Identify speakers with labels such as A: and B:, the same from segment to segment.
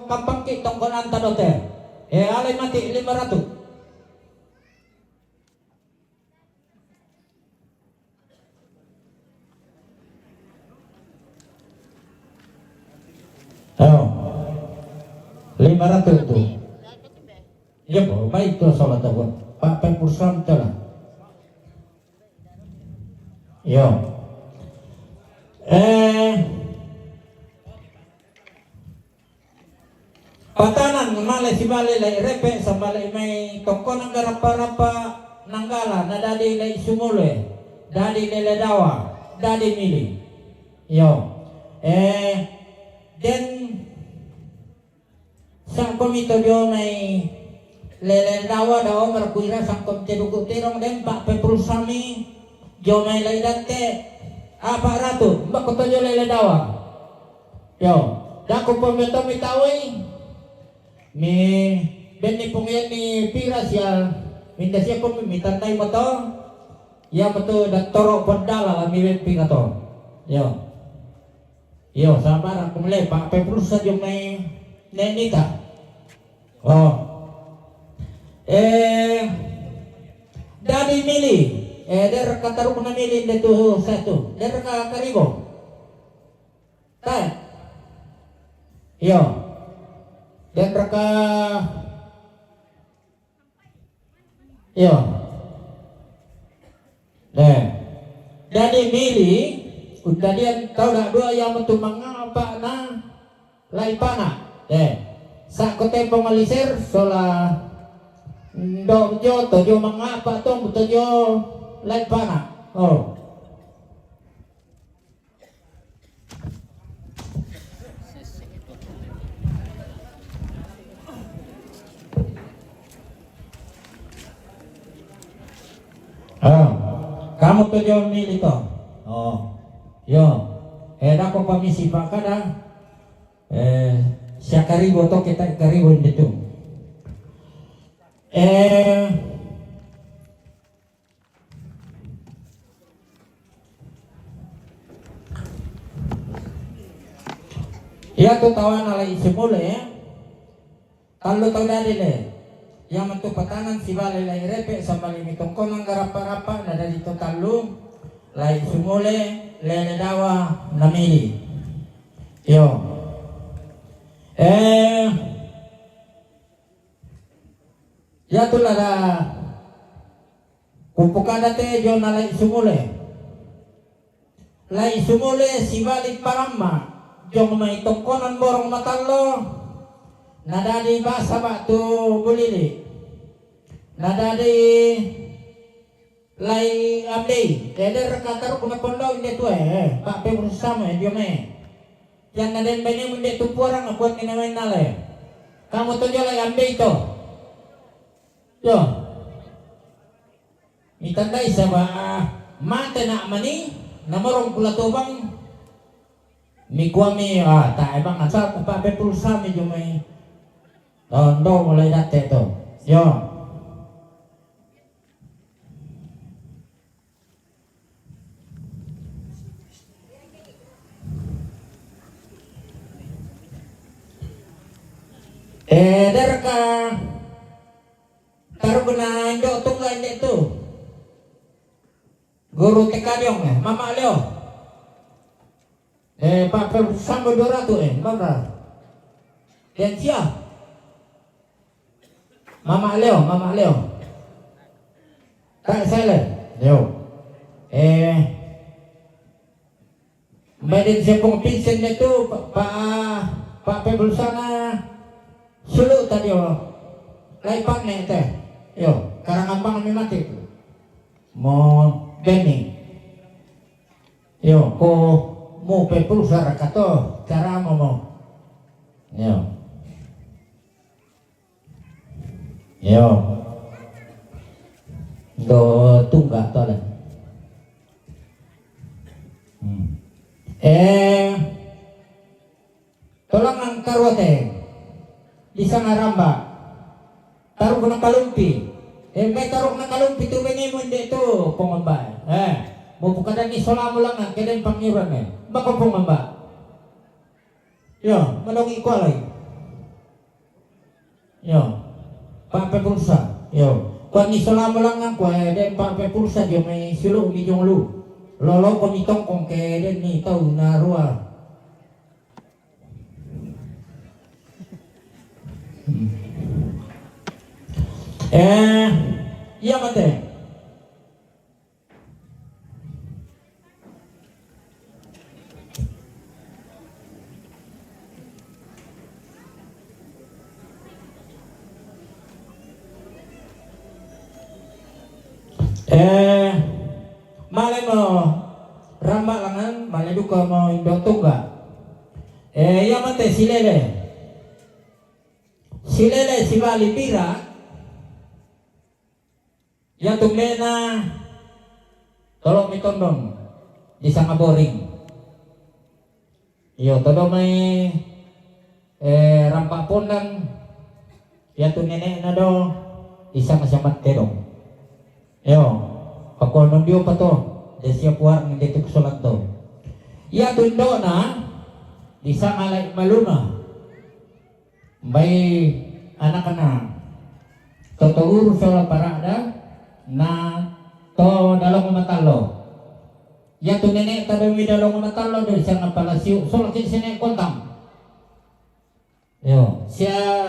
A: kampang kitong konan tadote. Alay mati 500. Oh, 500 tu. Ya, baik tu salat aku. Pak Pempursam tu lah. Yo. Patanan malay si balay lay repe sa balay may tongkon ang garapa-rapa nanggala na dadi lay sumule, dadi lay dawa, dadi mili. Yo. Then sang komito dio may lele dawa daw markuira sang komite dugo tirong den Pak Pempursami dio may lay dante apa ratu mbak koto dio lele dawa. Yo, dako pemito mitawi mi beni pungyan ni pira siya minta siya ko mitantay mo to ya mo to daktoro podala mi pira to. Yo sama kumule Pak Pempursam yung may nenita. Oh. Dadi mili. Der kataru kuna mili dito satu. Der ka karibo. Tay. Yo. Der ka Yo. Dadi mili udadian tahu dah dua yang betul mengapa na laipana sa kote pengalisir sola do jo to jo mengapa tong betul jo laipana. Oh kamu tuh jo milih to. Oh yo, dako pamisi pa kada, siya karibo to kita karibo dito. Ya tu tawan alay simule, kalau tahu dari le, yang mentu patanan si balay lay repe sambil mitong konang garapa-rapa nada dito talu, lay simule. Lele dawa namili. Yo. Ya tu lada kupukada te jo na lai sumule. Lai sumule si balik paramma. Jo may tongkonan borong matalo. Nadadi basa batu bulili. Nadadi lai abdi eder katar kuna pondok inde tu Pak Pempursam dia me yang naden bani munde tu puarang buat ni namain nale kamu tu lai abdi itu yo mitandai sabah mate nak mani namorong pula tobang mi kuami tak emang asal Pak Pempursam dia me tondo mulai date tu yo. Der ka taruh kena indo tunggal itu guru TK diong mama leo Pak Pempursam 200 berapa dan siapa mama leo tak salah yo Badan siapong pinsen itu Pak Pempursam sulu tadi laipak nih teh yo karangan bang kami mati mau beni yo ko mau Pempursam kato cara mau yo do tunggak to lah tolong angkar wate di sana ramba taruh kena kalumpi may taruh kena kalumpi tu beni mo hindi tu pungamba mo bukan ni solam lang ang keden pangiran baka pungamba yo malongi ko alay Yo. Pape pulsa. Yo. Kung isolamo lang ang kwa, den pape pulsa yo may silo bijong lu. Lolo ko mitong kung ke den ni tau na ruwa. Iya mate. Malay mo ramba langan, malay duka mo indo tungga. Iya mate si Lele. Si Lele si Bali Pira. Ya tumbe na tolong mitondong di sana boring. Yo todo may rampak pondan ya tu nenek na do isa masamat terong. Yo ako nung diyo pa to desya puar ng dito kusulat to. Ya tundo na di sana malay maluna may anak na totoo sa parada na to dalong matalo. Ya tu nenek tabi mi dalong matalo dari siya nga palasyo. So laki siya kontang. Yo, siya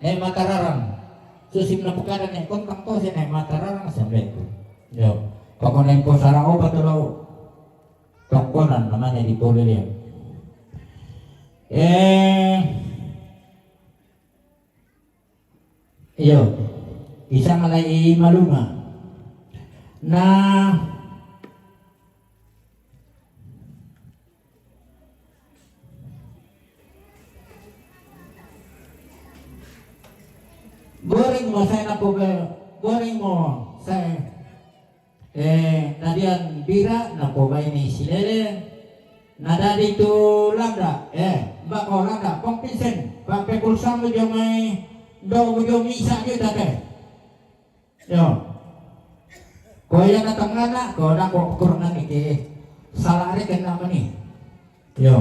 A: na matararang. Susim na pukara na kontang to siya na matararang sa beto. Yo, pag na po sarao patulaw. Tokkonan naman ya di puli dia. Yo, isa malay maluma. Na goreng mo saya na po goreng mo saya nadian bira na po ba ini si Lele nada dito lambda bako lambda pong pinsen pape pulsa mo jo may do mo jo misa jo date yo. Kau yang datang anak, kau nak kau kurang ini, salah ada kena apa nih? Yo,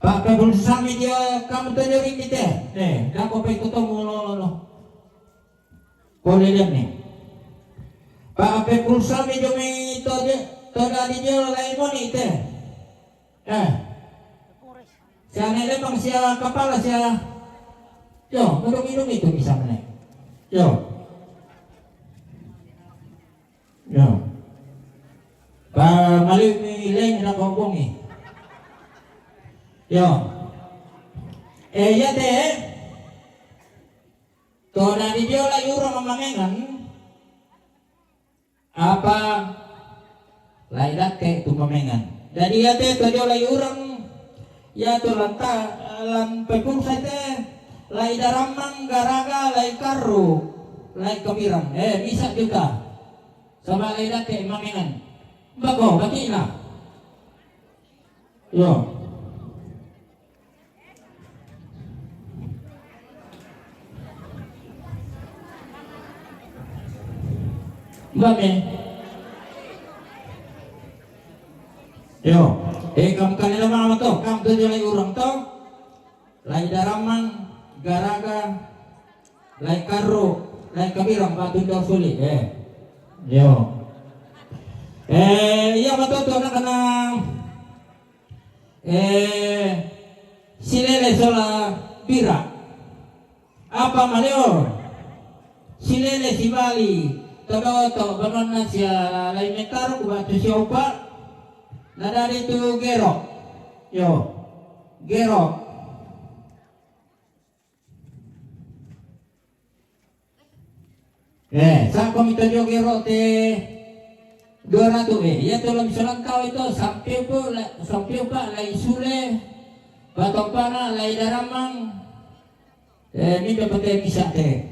A: pakai pulsa media kamu tunjukin kita, dah kau pergi ketemu lo, kau lihat nih, pakai pulsa media itu dari dia lain mana itu, siapa nih bang siapa kepala siapa, yo, minum itu bisa mana? Yo, yo, mali mileng na kongkongi. Yo, ya deh, to dari dia lagi urang mamengan, apa, lain dake tu mamengan. Dari ya deh, to dia lagi urang, ya tu lantai, pekung saya lai daramang garaga lai karu lai kebirang bisa juga sama lai dake mamengan bago bagi na yo bame yo kamu kanila mga to kamu tuh lai urang to lai daramang garaga lai karo lai kabirang batu daw sulit yo iya betul na kana si Lele sola bira apa malio si Lele si Bali todo to banon na siya lai metaro batu siya upa na dari tu gero yo gero sa komito jogero te 200 ya tulang salang tao ito sampai pa lai sule batong pana lai daramang ni dapat bisa te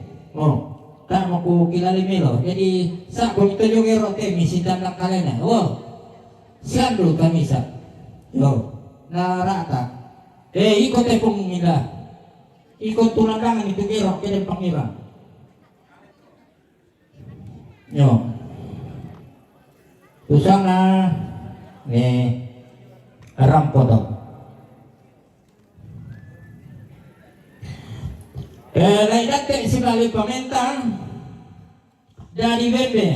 A: tak mau ku kilali melo jadi sa komito jogero te misitan lang kalena siando kami sa yo na rata ikot te pong nila ikot tulangangan itu gero kaya pangira yo usang na rampo to Lai dati si bali pamentang dari bebe,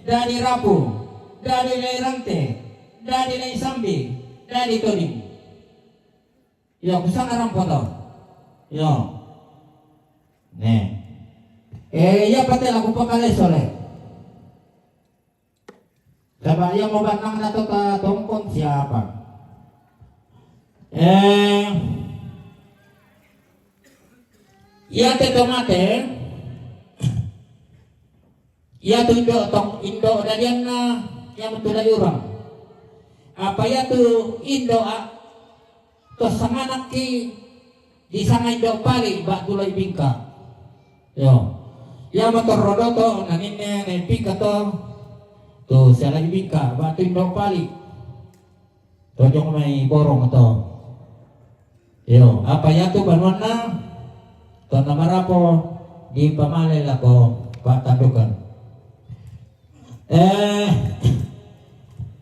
A: dari rapu, dari lai rante, dari lai sambi, dari toring. Yo kusang arang foto. Yo. Nih. Ya pati aku pakale sore. Coba yang mau batang na to ka tongkong siapa? Ya te tomate. Ya tu indo dan yang betul orang. Apa ya tu indo to sanganak ki di sangay do pali ba tulay bingka. Yo. Ya motor rodo to nangin pika to siya lagi bingka ba tu indo pali. To jong may borong to. Yo, apa ya tu banwan na to namarapo di pamalay lako patandukan.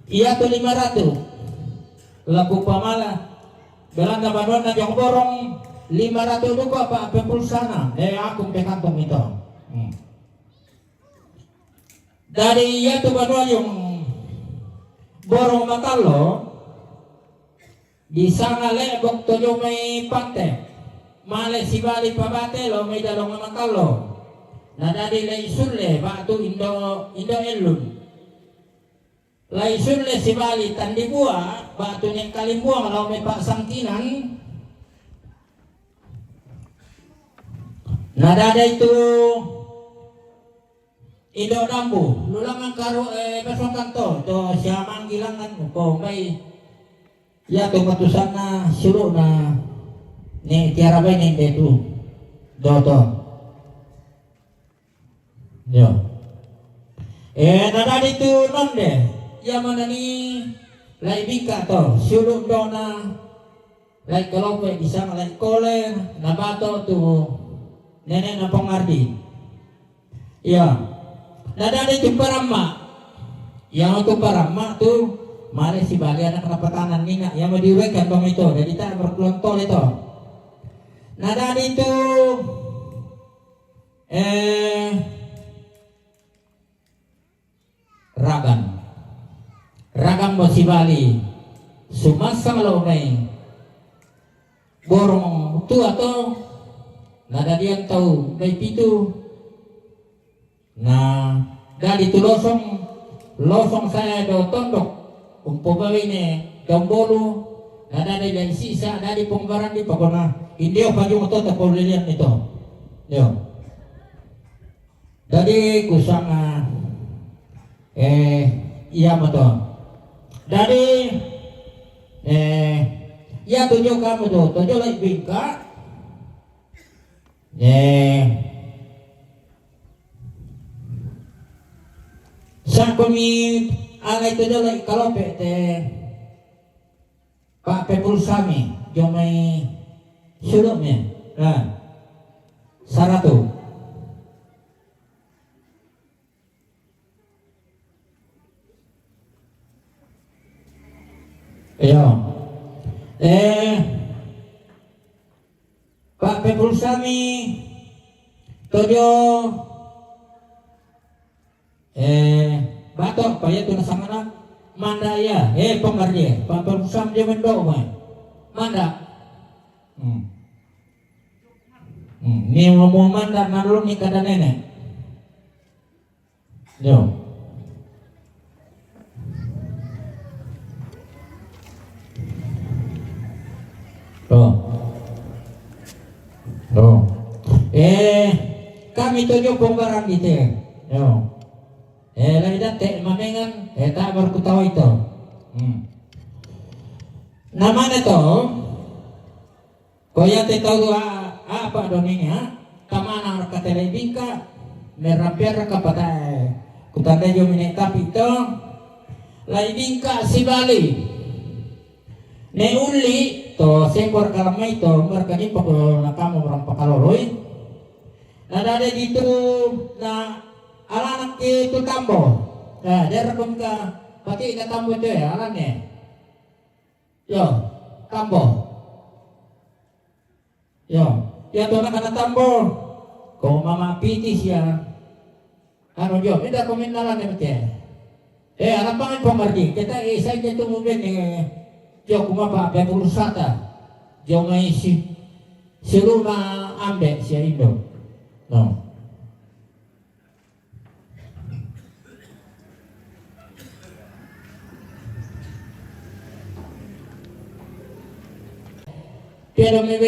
A: Iya tu 500 laku pamala belanda banwan na jong borong 500 duko apa pulsana akong pekantong ito. Dari iya tu banwan yung borong matalo di sana lebok to yung may pante male si bali pabate lo may dalong matalo na dari lay sulle ba tu indo elun lay sulle si bali tandibua ba tu ning kalimbuang lo may pasangkinan na dada itu indo dambu lulangan karo besok kanto to siya manggilangan mo po may ya to matusan na siro na ni tiara bay ni detu doto yo nada itu nonde ya mana ni lai bika to siro do na lai kalope bisa lai kole na bato tu nenek na pengardi ya nada itu parama yang itu parama tu mari si bali anak rapatanan nina yang mau diuraikan bang itu jadi tak berkelontol itu nada itu ragam mo si bali sumasang lo may borong tu atau nada dia tahu may pitu na dari tu losong saya do tondok umpagawi ni gambolo nada dari sisa dari penggaran di pagona hindi o pagyo to tapolilian nito yo dari kusang iya mo to dari ya tunjuk kamu to tunjuk lagi bingka sa kami alay to dala ikalope te pa pepulsami yung may sulok niya sarato ayo pa pepulsami tojo batok paya tu nasangana manda ya pengardi pangusam dia mendo manda ni ngomong manda nalung ni kada nenek yo kami tujuh penggarang gitu yo lagi dati mamengan tak berkutawa itu nama itu kaya te tahu apa doninya kamana katele bingka merapiar kepada kutanda yo mine tapi itu lai bingka si bali ne uli to sekor kalamay to merkani pag nakamu orang pakaloloy ada gitu na alanak itu tambo nah dia rekom ka pati ina tambo itu ya alannya yo tambo yo ya to na tambol. Ko mama pitis ya. Ano jo, tidak komendalan ni alam pa po mardi, kita isa dito mo ben jo kumapa pa pulsata. Jo may si Ruma ambe siya Indo. No. Pero may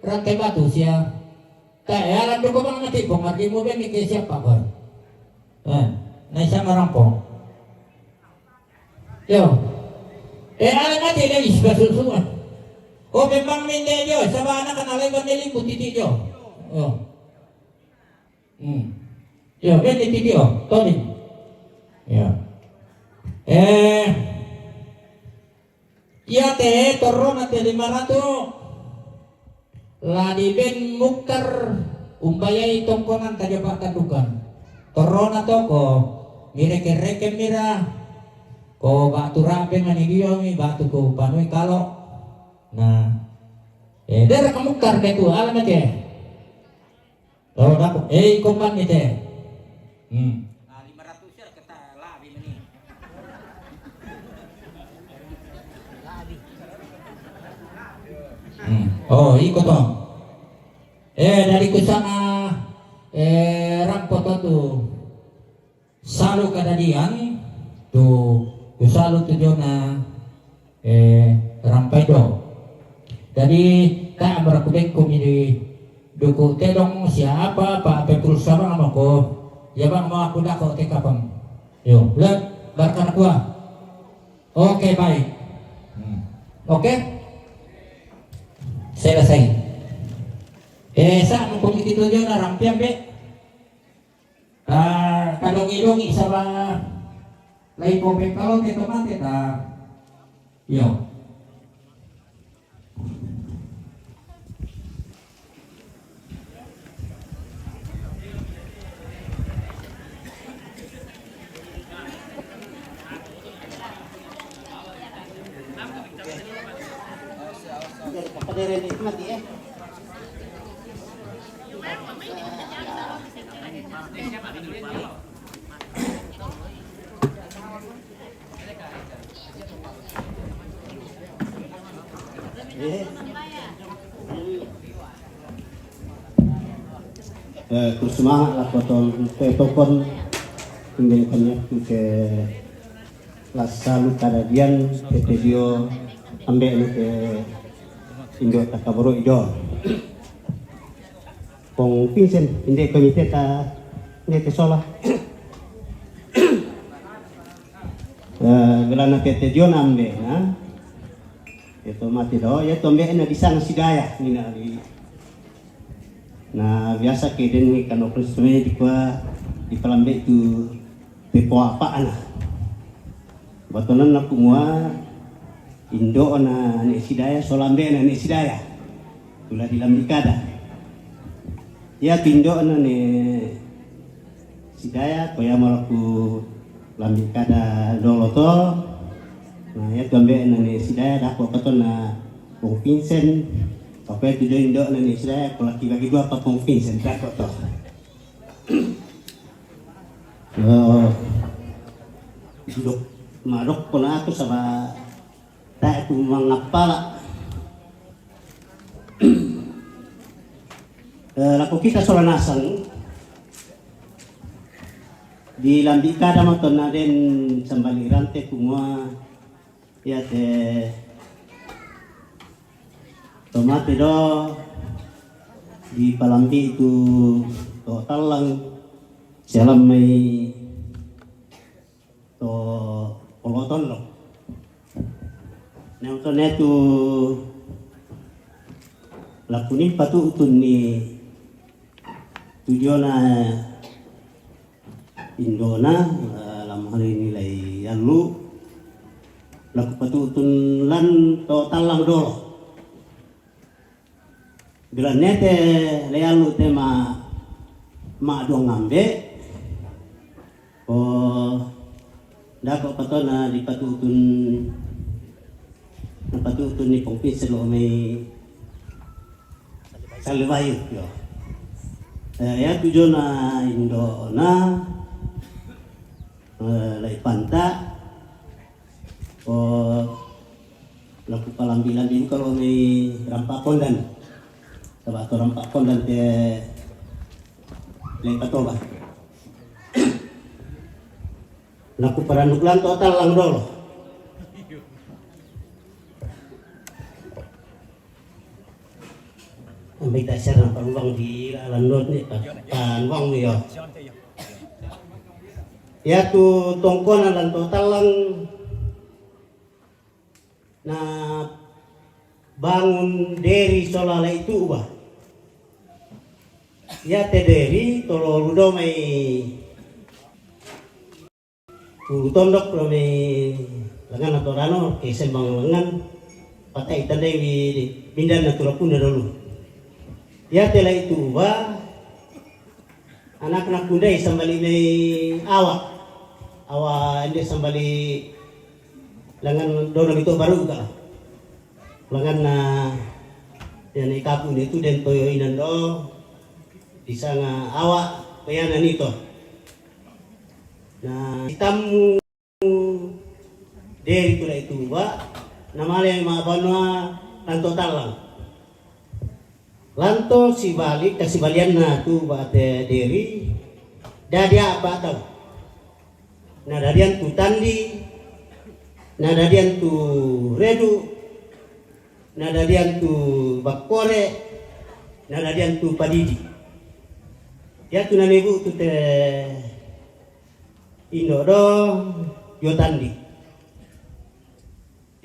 A: rantai batu siya. Kaya alam ko bang natipong, mardi mo ben kay siya pa ba? Na siya marampong. Yo. Alam natin na isba susunod. O memang mindelyo, sa bana ka nalay ba nilipo titiyo? Yo. Yo, ben titiyo, tolin. Yo. Ya te torro na te 500. Ladi ben muktar umbayay tongkongan taja pak tadukan. Torro na to ko mireke-reke mira ko batu rape manigiyo mi batu ko panoi kalau. Nah, dera ka muktar ke tu alam ke. Oh dapat kompan ni te. 500 ya kata labi meni. Oh, ikut toh. Dari kusana rampoto tu salu kadadian tu kusalu tujuana rampai do. Jadi tak berakubek kumini duku tedong siapa Pak Petrul sama nama ko. Ya bang mau aku dak kok te kapang. Yo, lihat barkan gua. Oke baik. Oke. Selesai. Sa kung itituloy nyo na rampian be. Kalong-ilong isa ba lay po be kalong ito mati yo.
B: Semangat lah potong tokon tinggalkannya ke lasalu kadadian dia ambil ke Indo takaboro ido pong pinsen inde komite ta inde ke sola gelana tete jon ambe na itu mati do ya tombe na disang sidaya ni na nah biasa keden ni kan operasi di kwa di pelambe itu pepo apa ana batonan na kumua Indo na ni sidaya solambe na ni sidaya tula di lambikada ya tindo na ni sidaya koya malaku lambikada doloto nah ya tombe na ni sidaya dako katon na Bung Vincent sampai tu Indo na ni sidaya ko laki bagi dua pa Bung Vincent dako to duduk marok ko na ako sa tak aku mengapala laku kita solanasang di lambika dama to na den sambaliran te kumua ya te tomate do di palambi itu to talang sialam may to poloton lo na to neto lakunin patu utun ni tujuan na Indona lam hal ini lay yalu laku patu utun lan to talang dolo bila nete layalu tema ma dong ngambe dako patona di patutun na patutun ni pongpin selo may Kalibayu yo. Ya tujuh na Indo na lai panta o laku palambilan ini kalau may rampak kondan sabato rampak kondan te lai patoba laku paranuklan total lang dolo ambil dasar ng panwang di alandot ni panwang niyo ya tu tongkon alang total lang na bangun deri solala itu ubah ya te deri tolo ludo may tondok lo may langan atau rano kese bang langan patay tanda di pindah na tulapun na dulu ya tela itu ubah anak-anak muda sambali may awa hindi sambali langan doon itu baru ka langan na yan ikapun itu dan toyo inando bisa nga awa bayanan ito na hitam dari pula itu ba namanya yang mabanwa lanto talang lanto si balik kasi balian na tu ba te deri dadia apa tau na dadian tu tandi na dadian tu redu na dadian tu bakore na dadian tu padidi ya tu nanebu tu te Indo do yotandi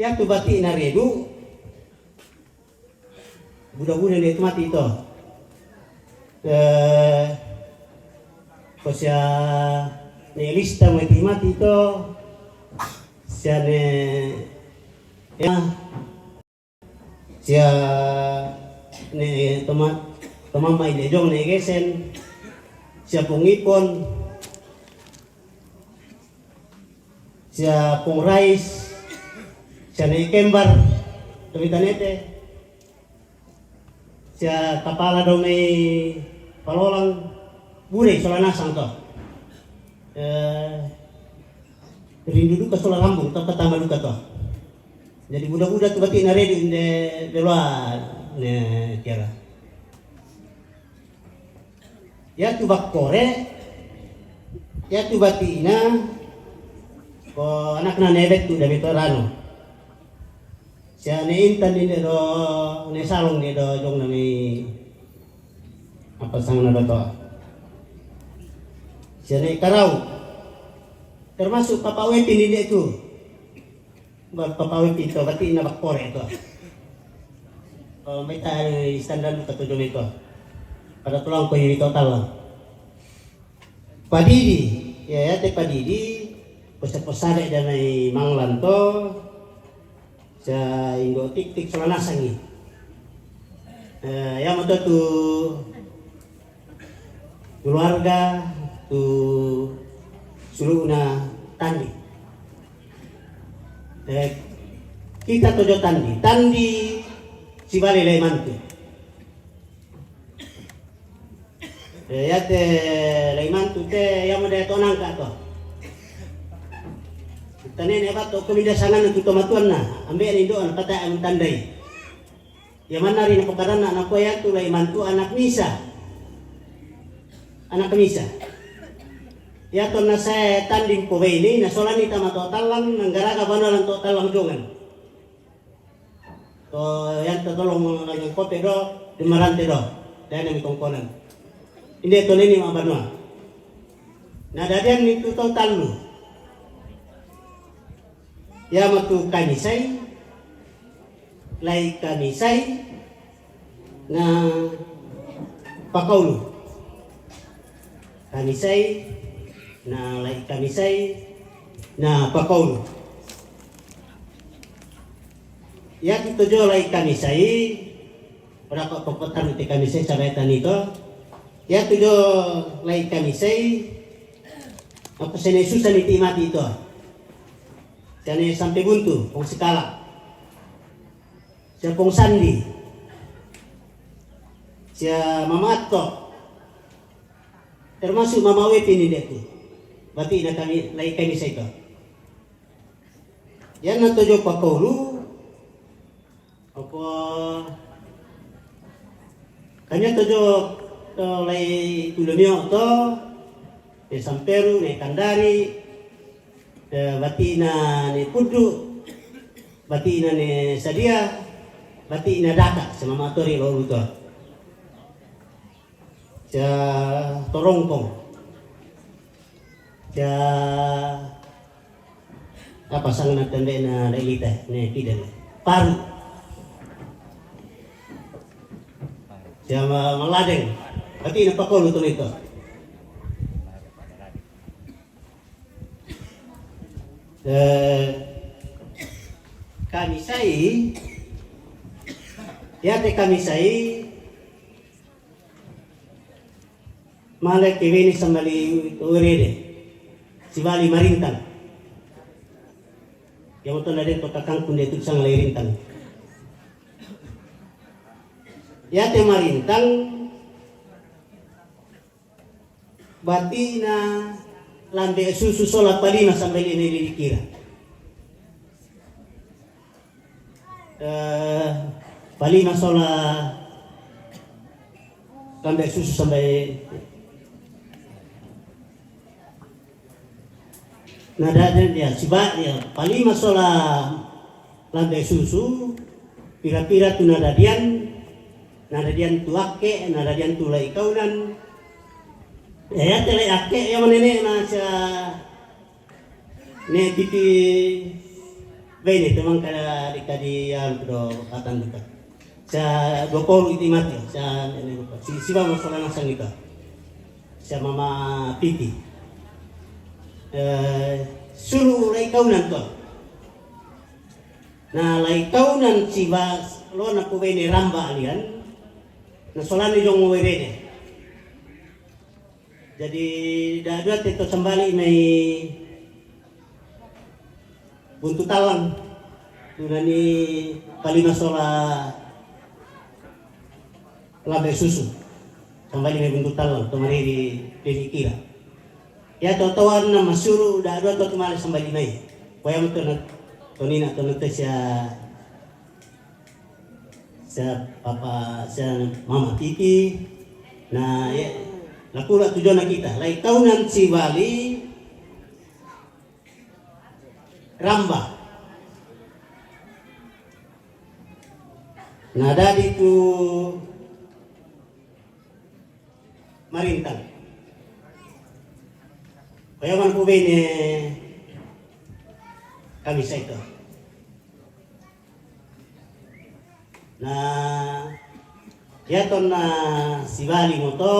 B: ya tu bati na redu budak-budak itu mati itu kosya ne lista mati itu siane ya sia ne teman main dong ne gesen sia pungipon sia pungrais sia ne kembar tebitanete sia kapala dong ne palolang bure solanasang to rindu duka sola rambung atau ketambah duka toh. Jadi budak-budak tuh berarti naredi de luar ne tiara. Ya tu bakkore ya tu batina ko anak na nebet tu dari torano. Sia ne intan ni do ne salong ni do jong nami apa sang na to. Sia ne karau termasuk papawetin ini itu papawetin itu berarti nabak pore itu kalau mereka standar ketujuh itu pada tulang ko ini total lah padidi ya te padidi posare dan may manglan to sa Indo tik solanasang ni ya moto tu keluarga tu suluh na tandi kita tojo tandi si bali lay mantu ya te lay mantu te ya mo de tonang ka to tanen eba to kumidasangan tu tomatuan na ambe ni do an kata ang tandai ya mana rin pakaran na anak ko ya tu lay mantu anak misa ya to na saya tanding po ini na solan ita matotal lang nanggara ka bana lang total lang jongan to yan to tolong ng kote do dimarante do dahil ng tongkonan hindi to nini mabanwa na dadian ni total lu ya matu kanisay lay kanisay na pakaulu kanisay na lay kamisay na pakaul ya kita jo lay kamisay para pagpatan ti kamisay sa betan ito ya tu jo lay kamisay apa sa Yesusan iti mati ito siya sampai buntu kung sikala siya pong sandi sia Mama Atto, termasuk Mama Weti ini dia tuh. Berarti ina kami lai kami sa ito. Yan na tojo pakulu. Apa kanya tojo lai tulunyo to samperu ne kandari bati na ni pudu bati na ni sadia bati na data sa Mama Tori lo luto sa torongkong sa apa sang na tanda na lailita ne kidan paru sa maladeng bati na pakolo to nito. Kami sai ya te kami sai malek kewini sambali urede sibali marintang yang utol nade to kakang kunde tu sang lairintang ya te marintang batina lambe susu sola palima sampai ini dikira. Palima sola lambe susu sampai nada dia sibat dia palima sola lambe susu pira-pira tu nada dian tuake nada dian tulai kaunan. Ya tele ake yang menene na sa ne titi bene teman kada dikadi yang do katan kita sa dokol iti mati sa ne si ba masalah nasang kita sa Mama Titi suruh lai kaunan to na lai kaunan si ba lo na ko bene ramba alian na solani jong werede. Jadi dadua itu sembali mai buntu talang tunani palima sola labe susu sembali mai buntu talang tomari di kira ya totoan na masuru dadua to tumali sembali mai koya mo to tonina to sia papa sia Mama Titi na ya lakula tujuan kita lai kaunan si Bali ramba nada itu marintang kaya man po bene kami sa ito na yaton na si Bali mo to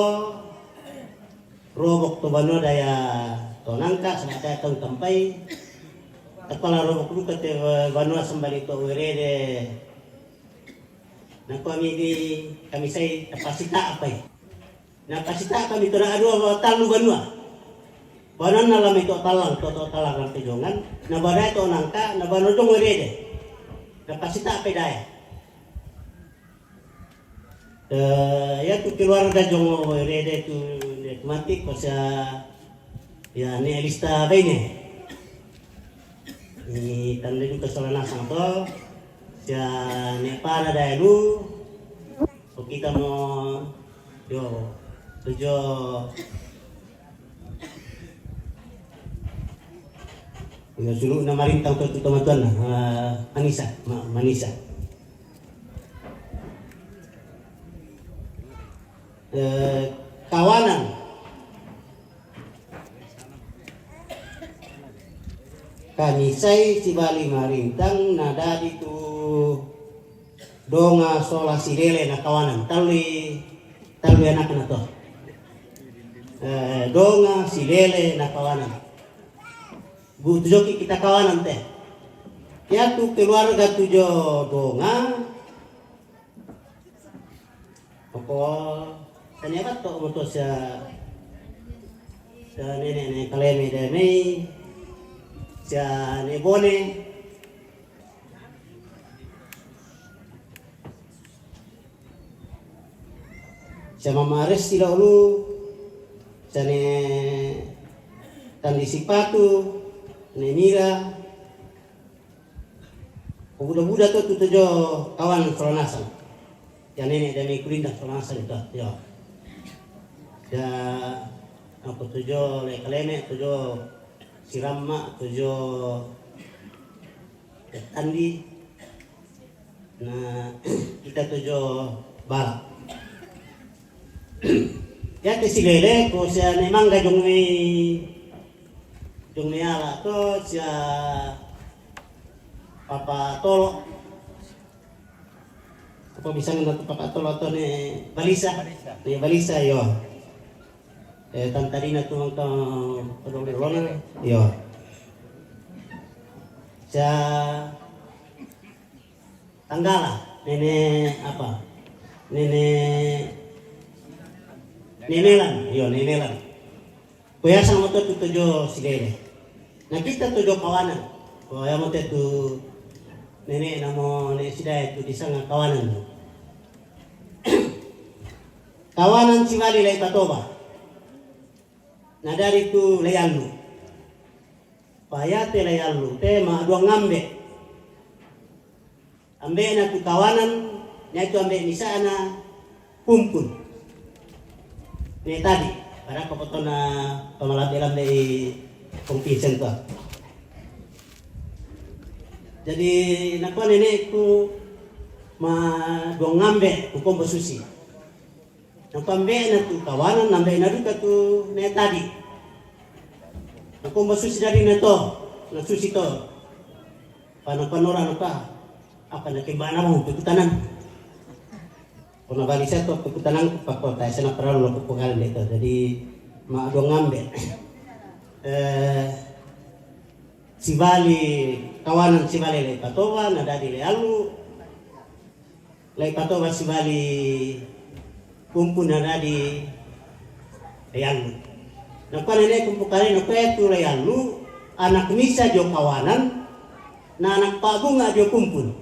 B: robok to bano daya to nangka sama tong tampay at pala robok lu kate bano sambali to werede na kami say kapasita apay na kapasita kami to na adu talu banua banan na lamay to talang ng tijongan na baday to nangka na bano tong werede na kapasita apay daya ya tu keluarga jong werede tu mati pasya ya ni lista bene ni tanda juga solana sang to ya ni para dahulu so kita mau yo tujo ya sulu na marintang to teman-teman Manisa kawanan kami say si Bali marintang nada itu donga sola sidele na kawanan talwi anak na to donga sidele na kawanan butujoki kita kawanan teh ya tu keluarga tujo donga apa ternyata to moto sa nenek kaleme deme sa nebone sama mares tidak ulu sane tandi sipatu ne mira budak-budak tu tujo kawan Solonasan yang nenek dan kulinda Solonasan itu ya ya aku tujo lekaleme tujo sirama tujo andi nah kita tujo balak ya kesilele ko siya ne mangga jong mi ala to siya papa tolo apa bisa ngenat papa tolo to ne balisa yo tantarina tu mangka rolona yo siya Tanggala nenek apa nenelan kuya sang moto tu tujo sigele na kita tujo kawanan kuya moto tu nenek namo ne sidai tu disanga kawanan kawanan sibali lai patoba na dari tu layalu payate layalu te ma dua ngambe ambe na tu kawanan na itu ambe ni sana kumpul ni tadi para kapotona pamalabelam dari kompisen to jadi nakuan nenek ku ma dong ngambe ku kombo susi nampambe na tu kawanan nambe na duka tu ne tadi na kombo susi dari neto na susi to panora napa apa na kimbana mo pagkutanan kuna balisa to pagkutanan pakko tayo sa naparalo ko pokalan dito jadi maadong ngambe si Bali kawanan si Bali lay patowa na dadi lay alu lay patowa si Bali kumpul na dadi lay alu napanene kumpukare no petu lay alu anak misa jo kawanan na anak pagunga jo kumpul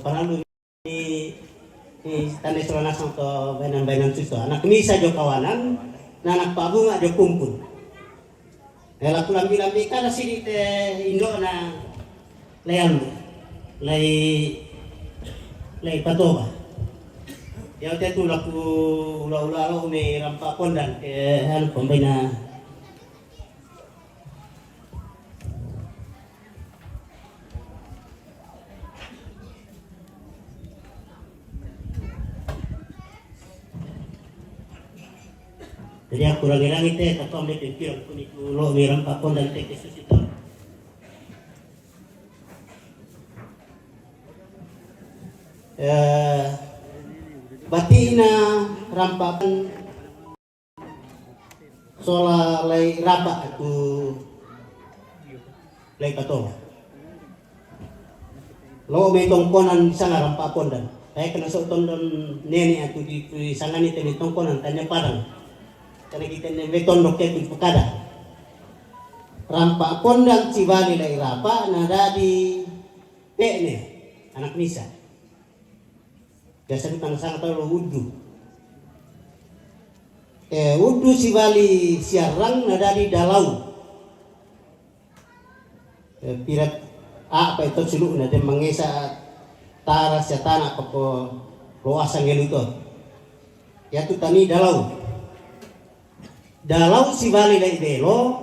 B: paralo ni tanda Solonasan to bainan suso anak misa jo kawanan na anak pabunga jo kumpul ela kulambi kana sini te indo na layan lay patoba ya te tu laku ula me rampa pondan ke anu pembina jadi aku lagi teh tapi ambil pikir aku ni lo miram pakon dan teh Yesus itu batina rampakan sola lay raba aku lay kato lo may tongkonan sana rampakon dan kaya kena soton don nene aku di sana ni teh tongkonan tanya parang karena kita nebeton roket di pekada rampak pondang cibali dari rapa nada di pekne anak misa biasa kita sang tahu wudu wudu cibali siarang nada di dalau pirat apa itu suluk nada mengesa taras ya tanah kepo luasan gelutot ya tu tani dalau si Bali lai belo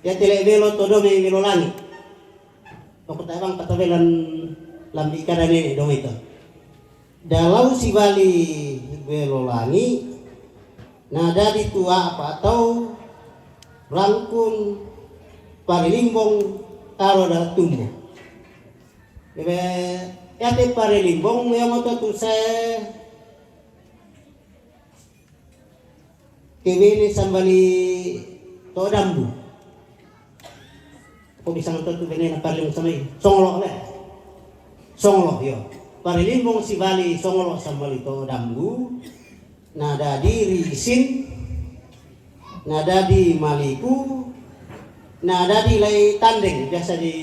B: ya tele belo todo me belo lani pokok tabang patabelan lambi kada nene dong itu dalau si Bali belo lani nada di tua apa atau rangkun parilimbong taro da tumbo ya te parilimbong yang mau tu saya kewene sambali to dambu ko bisa nonton tu bene na parlim samay songlo yo parilimbong si Bali songlo sambali to dambu nada di risin nada di maliku nada di lay tandeng biasa di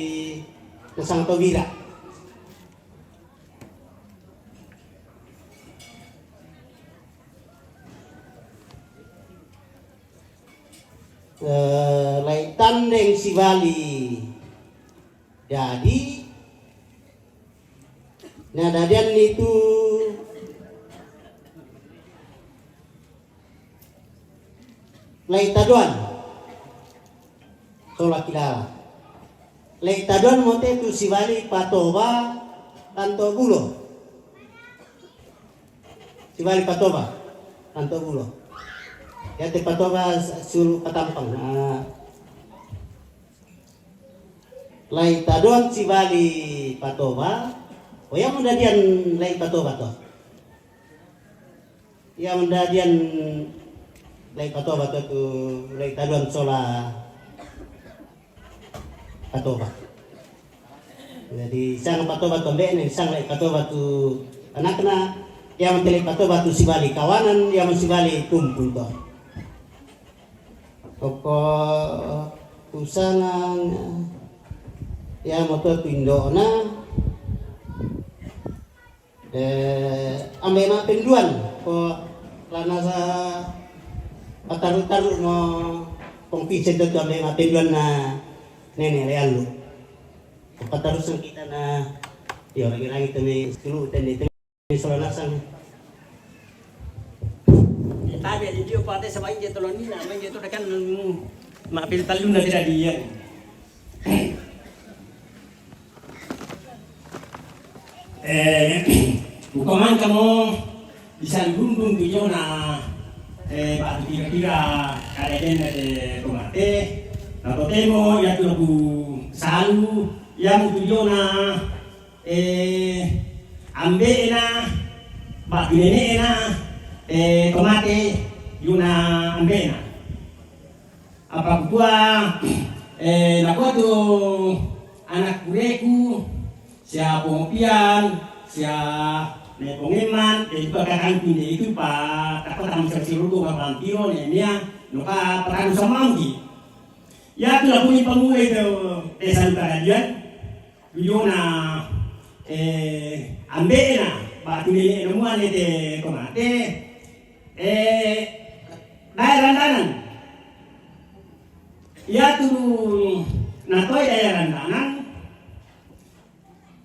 B: nasang tobira si Bali. Jadi nah dadian itu lai taduan sola kilala. Lai taduan mote tu si Bali patoba tanto bulo. Si Bali patoba tanto bulo. Ya te patoba suruh patampang. Lai taduan si Bali patoba. Oh yang mendadian lai patoba to. Yang mendadian lai patoba to tu lai taduan sola patoba. Jadi sang patoba to mbek sang lai patoba tu anak-anak yang menteli patoba tu si Bali kawanan yang si Bali kumpul to. Pokok usangan yang motor pindona ambil na penduan ko lana sa pataru-taru mo pengpicen to ambil na penduan na nene realo pataru sang kita na yo lagi-lagi temi dulu tende solanasan
C: tabi di dia pate sabay dia tolong ni na main dia tu kan maapil talun na tidak dia. Hukuman kamu bisa lundung tujuh na batu kira-kira kaden tomate atau temo ya tu lagu salu yang tujuh na ambe na batu nene na tomate yuna ambe na apa gua nakuha tu anak kureku siya pengopian, siya pengeman, itu kakak pindah itu pak takut tamu sersirugo kapantiro niya nuka peranu samanggi. Ya tu lah punya pengulai itu desa Lukaradian, yuna ambe na batu nene nemuan itu tomate daerah-daerah. Ya tu natoi daerah-daerah.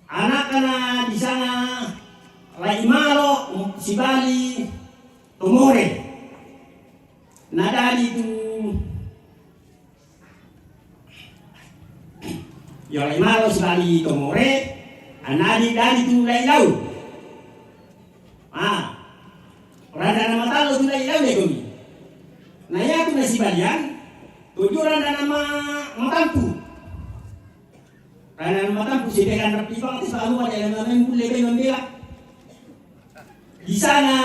C: Anak-anak di sana Laimaro, si Bali, Tomore. Nadali itu ya Laimaro, si Bali, Tomore. Anadi dari itu Lailau. Orang nama talo itu Lailau deh kami. Nah ya tu nasi Balian, tujuan nama Matampu. Karena matampu sediakan rapi banget selalu ada yang namanya mulai membela di sana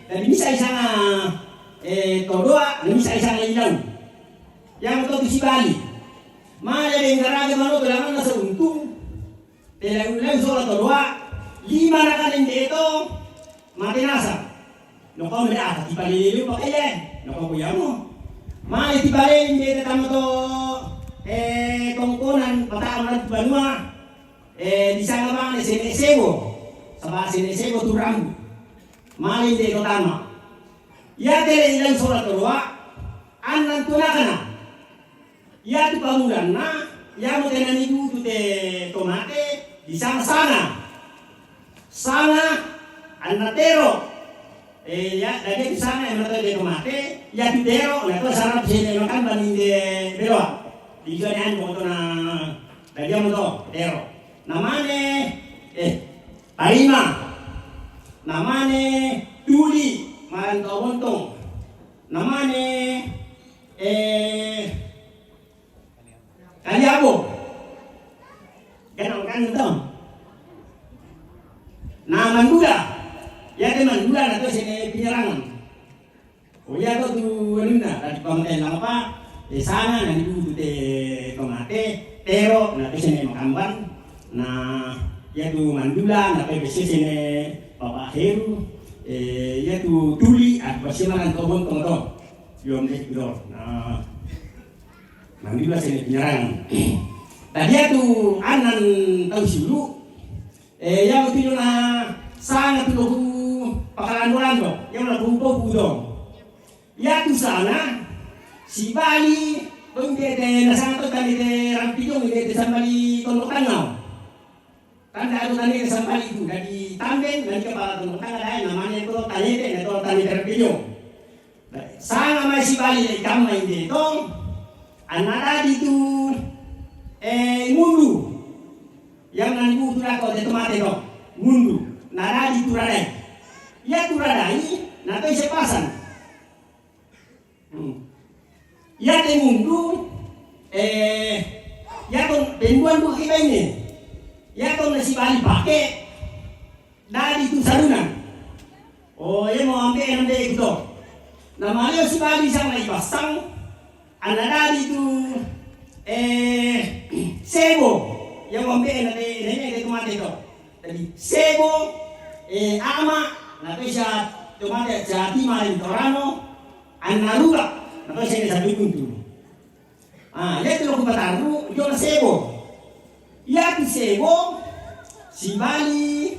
C: tapi bisa di sana Todoa bisa di sana Ilau yang itu si Bali mana ada yang garaga mana bilangan nasa untung telang soal Todoa 5 nakanin dito mati nasa noko mereka di Bali itu pakai ya noko kuyamo mana di Bali dito tamu to kongkonan pataman banua di sana bang senesego sama senesego turang malin de utama ya tele ilang solat roa anan tunakana ya tu pamulan na ya mo tenan ibu tu te tomate di sana anatero ya dari di sana yang de tomate ya di tero na to sarap sini makan banding de beloa di ganyan mo to na lagyan mo to tero namane tarima namane tuli maran kawontong namane kaliabo ganang kan to na mandula ya de mandula na to sini penyerangan o ya to tu anuna dari pamaten lang pa di sana na ibu te tomate tero na kasi na makamban na yaitu mandula na pwede sini papa heru yaitu tuli at basimaran kobon to yung dekdor na mandula sini penyerangan tadi itu anan tahu silu yang itu na sana tu pakalan-ulan do yang lagu po budong yaitu sana si Bali Kung di nasanto tadi di rampiyong di sambali tolong tangau. Tanda itu tadi sambali itu dari tamben dan kepala tolong tangau lain namanya itu tanya deh itu tadi rampiyong. Sana masih bali di kamar ini itu anak itu mundu yang nanti udah kau di tempat itu mundu nara di turadai ya turadai nanti sepasan ya di mundu ya tuh penduan buah kita ini ya tuh nasi bali pakai dari itu salunan oh ya mau ambil nanti itu namanya si bali sama ipasang anak dari itu sebo yang ambil nanti nenek itu mati itu jadi sebo ama nanti siya tumate siya timarin torano anaruga nanti siya sabi kuntu ya itu lo kubataru yo na sebo ya tu sebo si bali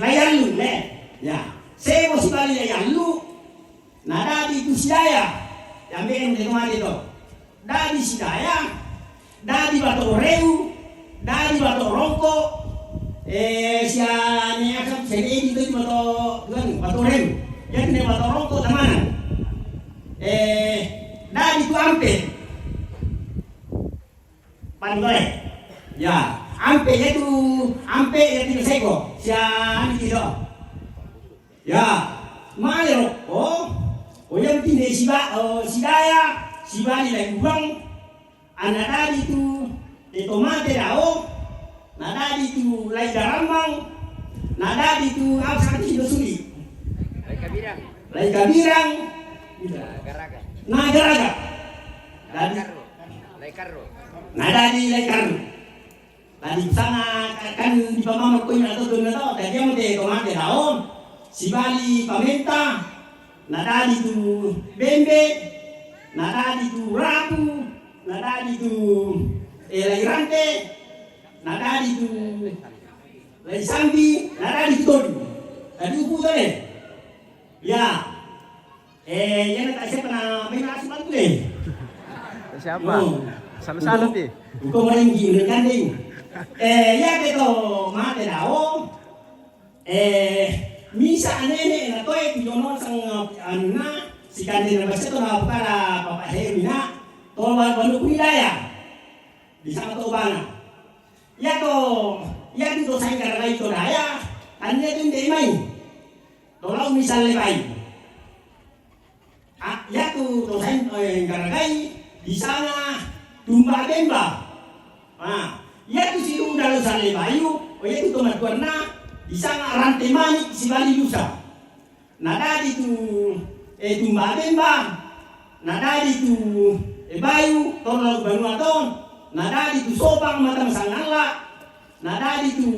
C: layalu le ya sebo si bali layalu nada di tu sidaya yang ambil itu mati itu dari sidaya dari batu reu dari batu rongko siya niya sa sedi dito batu reu yan ni batu rongko tamanan dari tu ampe panggore ya ampe itu seko siya ani dito ya mayo yang tinde sidaya sibali lagi buang anak tadi itu tomate dao na tadi itu lagi darambang na tadi itu apa sakit itu suli lagi kabirang garaga na tadi lagi karu tadi sana kan di pamamag ko yung natutun na to tadi mo tomate dao sibali pamenta na tadi itu bembe nada itu rapu, nada itu lairante, nada itu laisambi, nada itu todi. Tadi upu tadi. Ya. Yan tak siapa na may nakasipan ko eh.
D: Siapa? Salut-salut eh.
C: Uko maringgi dengan ding. Ya keto mate dao. Misa anene na toy pijono sang anuna si kantin na basta to na para papahemina to walo kuilaya di sana to bana ya to sai karai to daya anya din dei mai to lau misal le bai ya to sai karai di sana tumba demba ya to si undalo sale bayu ya to matwarna di sana rantai manik si bali lusa nada di tu tumba demba nadari tu bayu tolong banuaton nadari tu sopang matang sangala nadari tu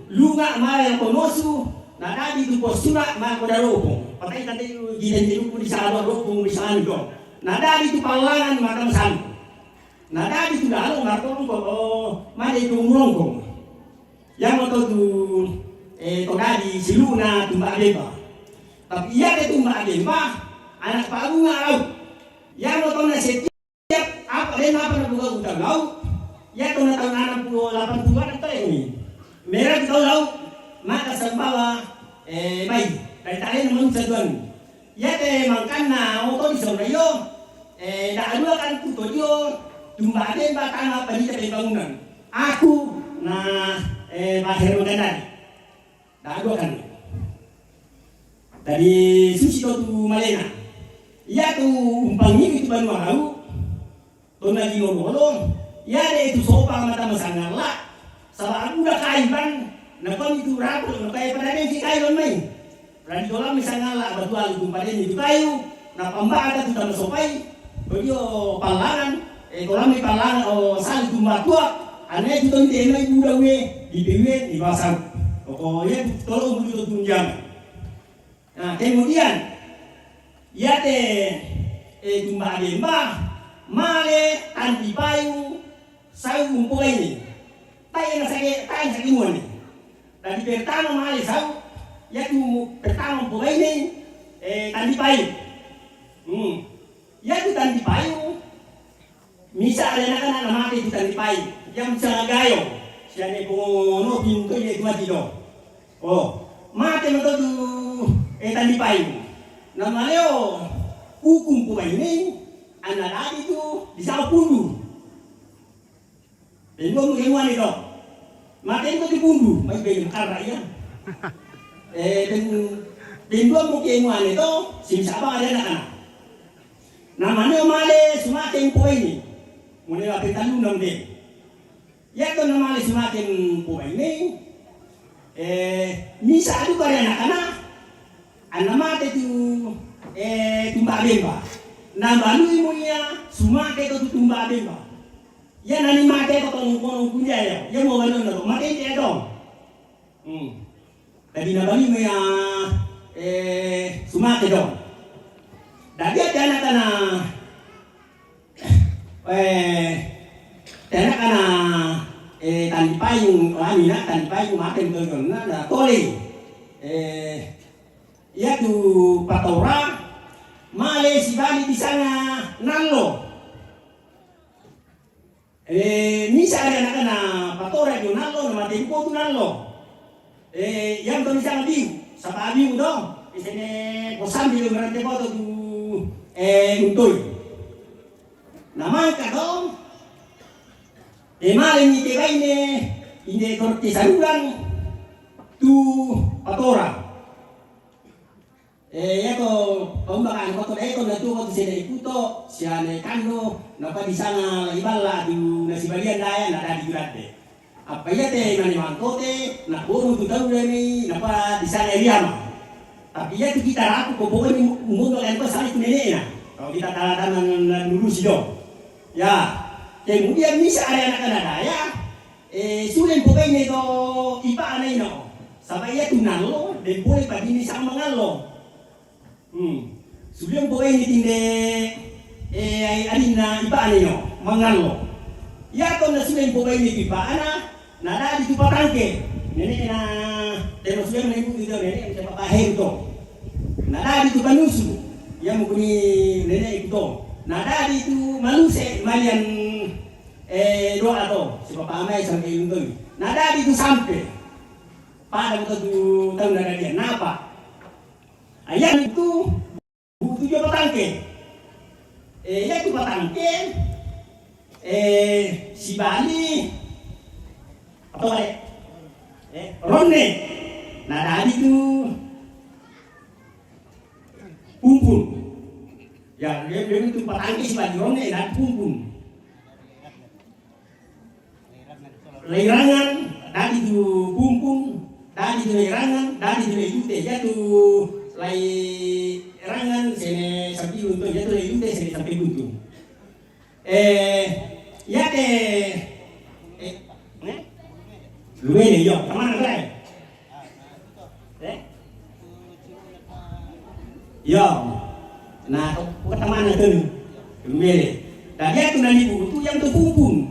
C: lunga maya konosu nadari tu postura ma kodaropo pakai tadi gidan jiru di sana ropo di sana do nadari tu palangan matang san nadari tu dalo martong ko made tu murongko yang to tu todadi siluna tumba demba tapi iya ke tumba demba anak paru ngau yang nonton na setiap apa na buka utang lau ya to na tahun 80 itu ini merah kita lau maka sambawa bayi dari tadi namun seduan ya te mangkan na oto di sana yo dah dua kan tuto yo tumba demba tanah panita bangunan aku na bahir maganan dah dua kan dari susi to tu malena ya tu umpangi itu banu hau to lagi ngolong ya de itu sopa mata masangala salah udah kaiban napang itu rapo no kay padane si kayon may rani dola misangala batual itu padane itu kayu na pambata tu tama sopay Pwede palangan, kalau may palangan o saan tumatua, aneh itu hindi may budawe, dibiwin, ibasag. O yan, tolong dulu tunjang. Nah, kemudian, yate tumba male antipayu sayu umpuka ini. Tayo na sa kimuan ni. Dan pertama male sayu, yatu pertama umpuka ini, antipayu. Yatu antipayu, misa ada anak-anak na mati di Tandipai yang bisa gayo siya ni puno pinto ni mati do oh mati mo tu Tandipai na maleo hukum po ini anak lagi tu di sa pundu Pendo mo kinuha nito mati ko di pundu may bayang karaya Pendo mo kinuha nito sinisabang ada anak-anak namanya male semakin po ini mulai lapit talunang din ya to na male semakin po ini misa adu kare anak-anak anamate tu tumbaben ba na balui mo niya sumake to tumbaben ba ya nani mate ko tong kono kunya ya mo balon na mate ti ado tadi na bali mo ya sumake do dadi ada anak-anak Tandipai yung amina Tandipai yung makin gagawin na toli ya tu patora male si bali di sana nallo misa ada anak-anak patora yung nallo na mati ko tu nallo yang to bisa biu sa biu dong isene bosan biu berante ko tu untoy naman ka dong maling ni kebay ni inde korte saluran tu patora yato pembakan kotor na tu ko sila ikuto siya na kando na pa di sana ibala du na si balian daya na dadi grade apa yate mani mantote na buru tu tahu ni na pa di sana eliama tapi ya kita raku ko pokoknya mundo kan ko sali kunene na kalau kita taladan lulus dong ya kemudian misa ada anak-anak daya sudah pokoknya itu ipa aneh no sampai ya tunalo dan boleh pagi ini sama ngalo sudah pokoknya tinde adina ipa aneh no mangalo ya kalau sudah pokoknya ipa anak nada di tupa tangke nenek na terus sudah menunggu itu nenek siapa kahir to nada di tupa nusu yang mungkin nenek itu nada di tu maluse malian doa to si papa amai sampai itu nada di tu sampai pada waktu tu tahu nada dia napa ayat itu butuh coba tangke ya coba tangke si Bali apa balik ronde nada itu pumpun ya dia itu patangke si Bali ronde dan pumpun leirangan dari itu pumpun dari itu leirangan dari itu leute jatuh leirangan sini sampai untuk jatuh leute sini sampai buntu ya lumayan yo kemana lagi yo nah ke mana tuh lumayan dan dia tuh nanti buku yang terkumpul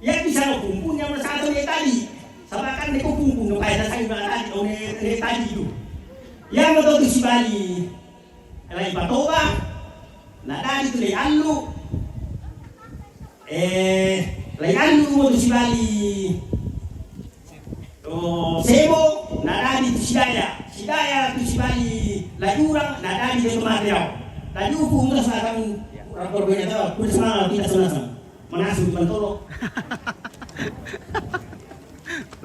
C: ya bisa kumpul yang satu ni tadi sabakan dia kumpul kayak saya bilang tadi oleh tadi itu yang betul tu si Bali lain patoba nah tadi tu lain alu lain alu mo tu si Bali sebo nah tadi tu si daya tu si Bali lain urang nah tadi dia kematian tadi upu udah sekarang rapor banyak tahu pun semangat kita senang menasuh di Bantolo.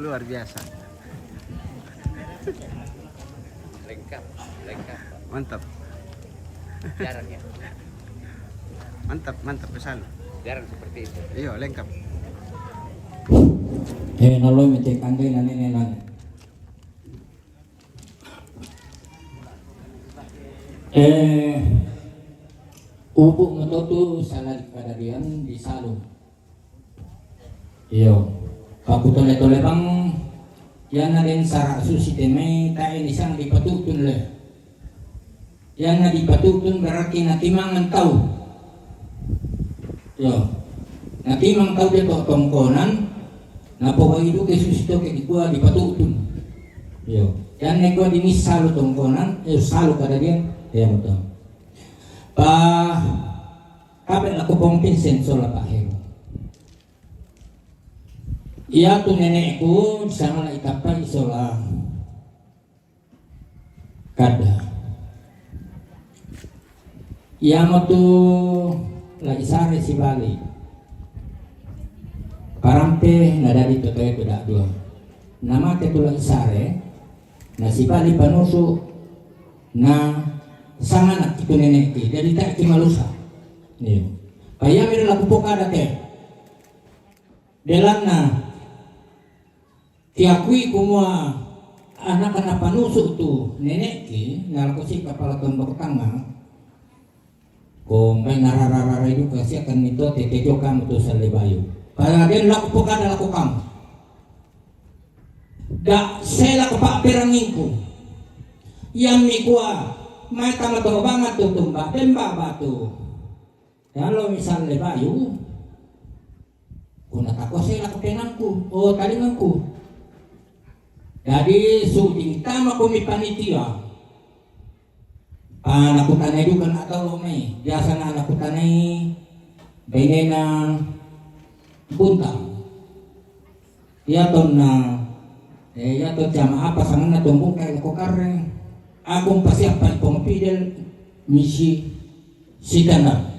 D: Luar biasa.
E: Lengkap.
D: Mantap.
E: Jarang ya.
D: Mantap pesan.
E: Jarang seperti itu.
D: Iya, lengkap.
A: Nalo mete kangge nani nelan. Ubu metotu salah kadarian di salung. Iyo, aku tole bang, yan na rin sa susiteme tayo isang dipatutun le. Yan na dipatutun berarti natimang tao. Iyo, natimang tao dito tongkonan, napawag ito kay susito kay kuha dipatutun. Iyo, yan na kuha dinis salo tongkonan, salo kadarian, iya mo to. Kapit ako pong Vincenzo Lapahero. Iya tu nenek ko sama la ikapa isola kada. Iya mo tu la isare si Bali. Parampe na dari to tayo da dua. Nama te tu la isare na si Bali panusu na sanganak itu nenek ki dari tak ki malusa. Niyo. Kaya mi la kupokada te. Delana tiakui kumua anak-anak panusuk tu nenek ki ngalako si kepala tombok tanga kung may narararara juga siya kan nito tetejo kamu tu sa libayo para din laku po kada laku kamu da sela kapapirangin ko yami kuwa may tama to bangat tu tumba temba batu kalau misal libayo kung natako sila kapenangku o talingangku. Jadi suting tama kami panitia. Nakutanay juga na tao may. Biasa na nakutanay bainay na buntang. Yaton na yaton jama apa sangan na tumbong kay ko kareng. Akong pasiapan pumapidel misi sidana.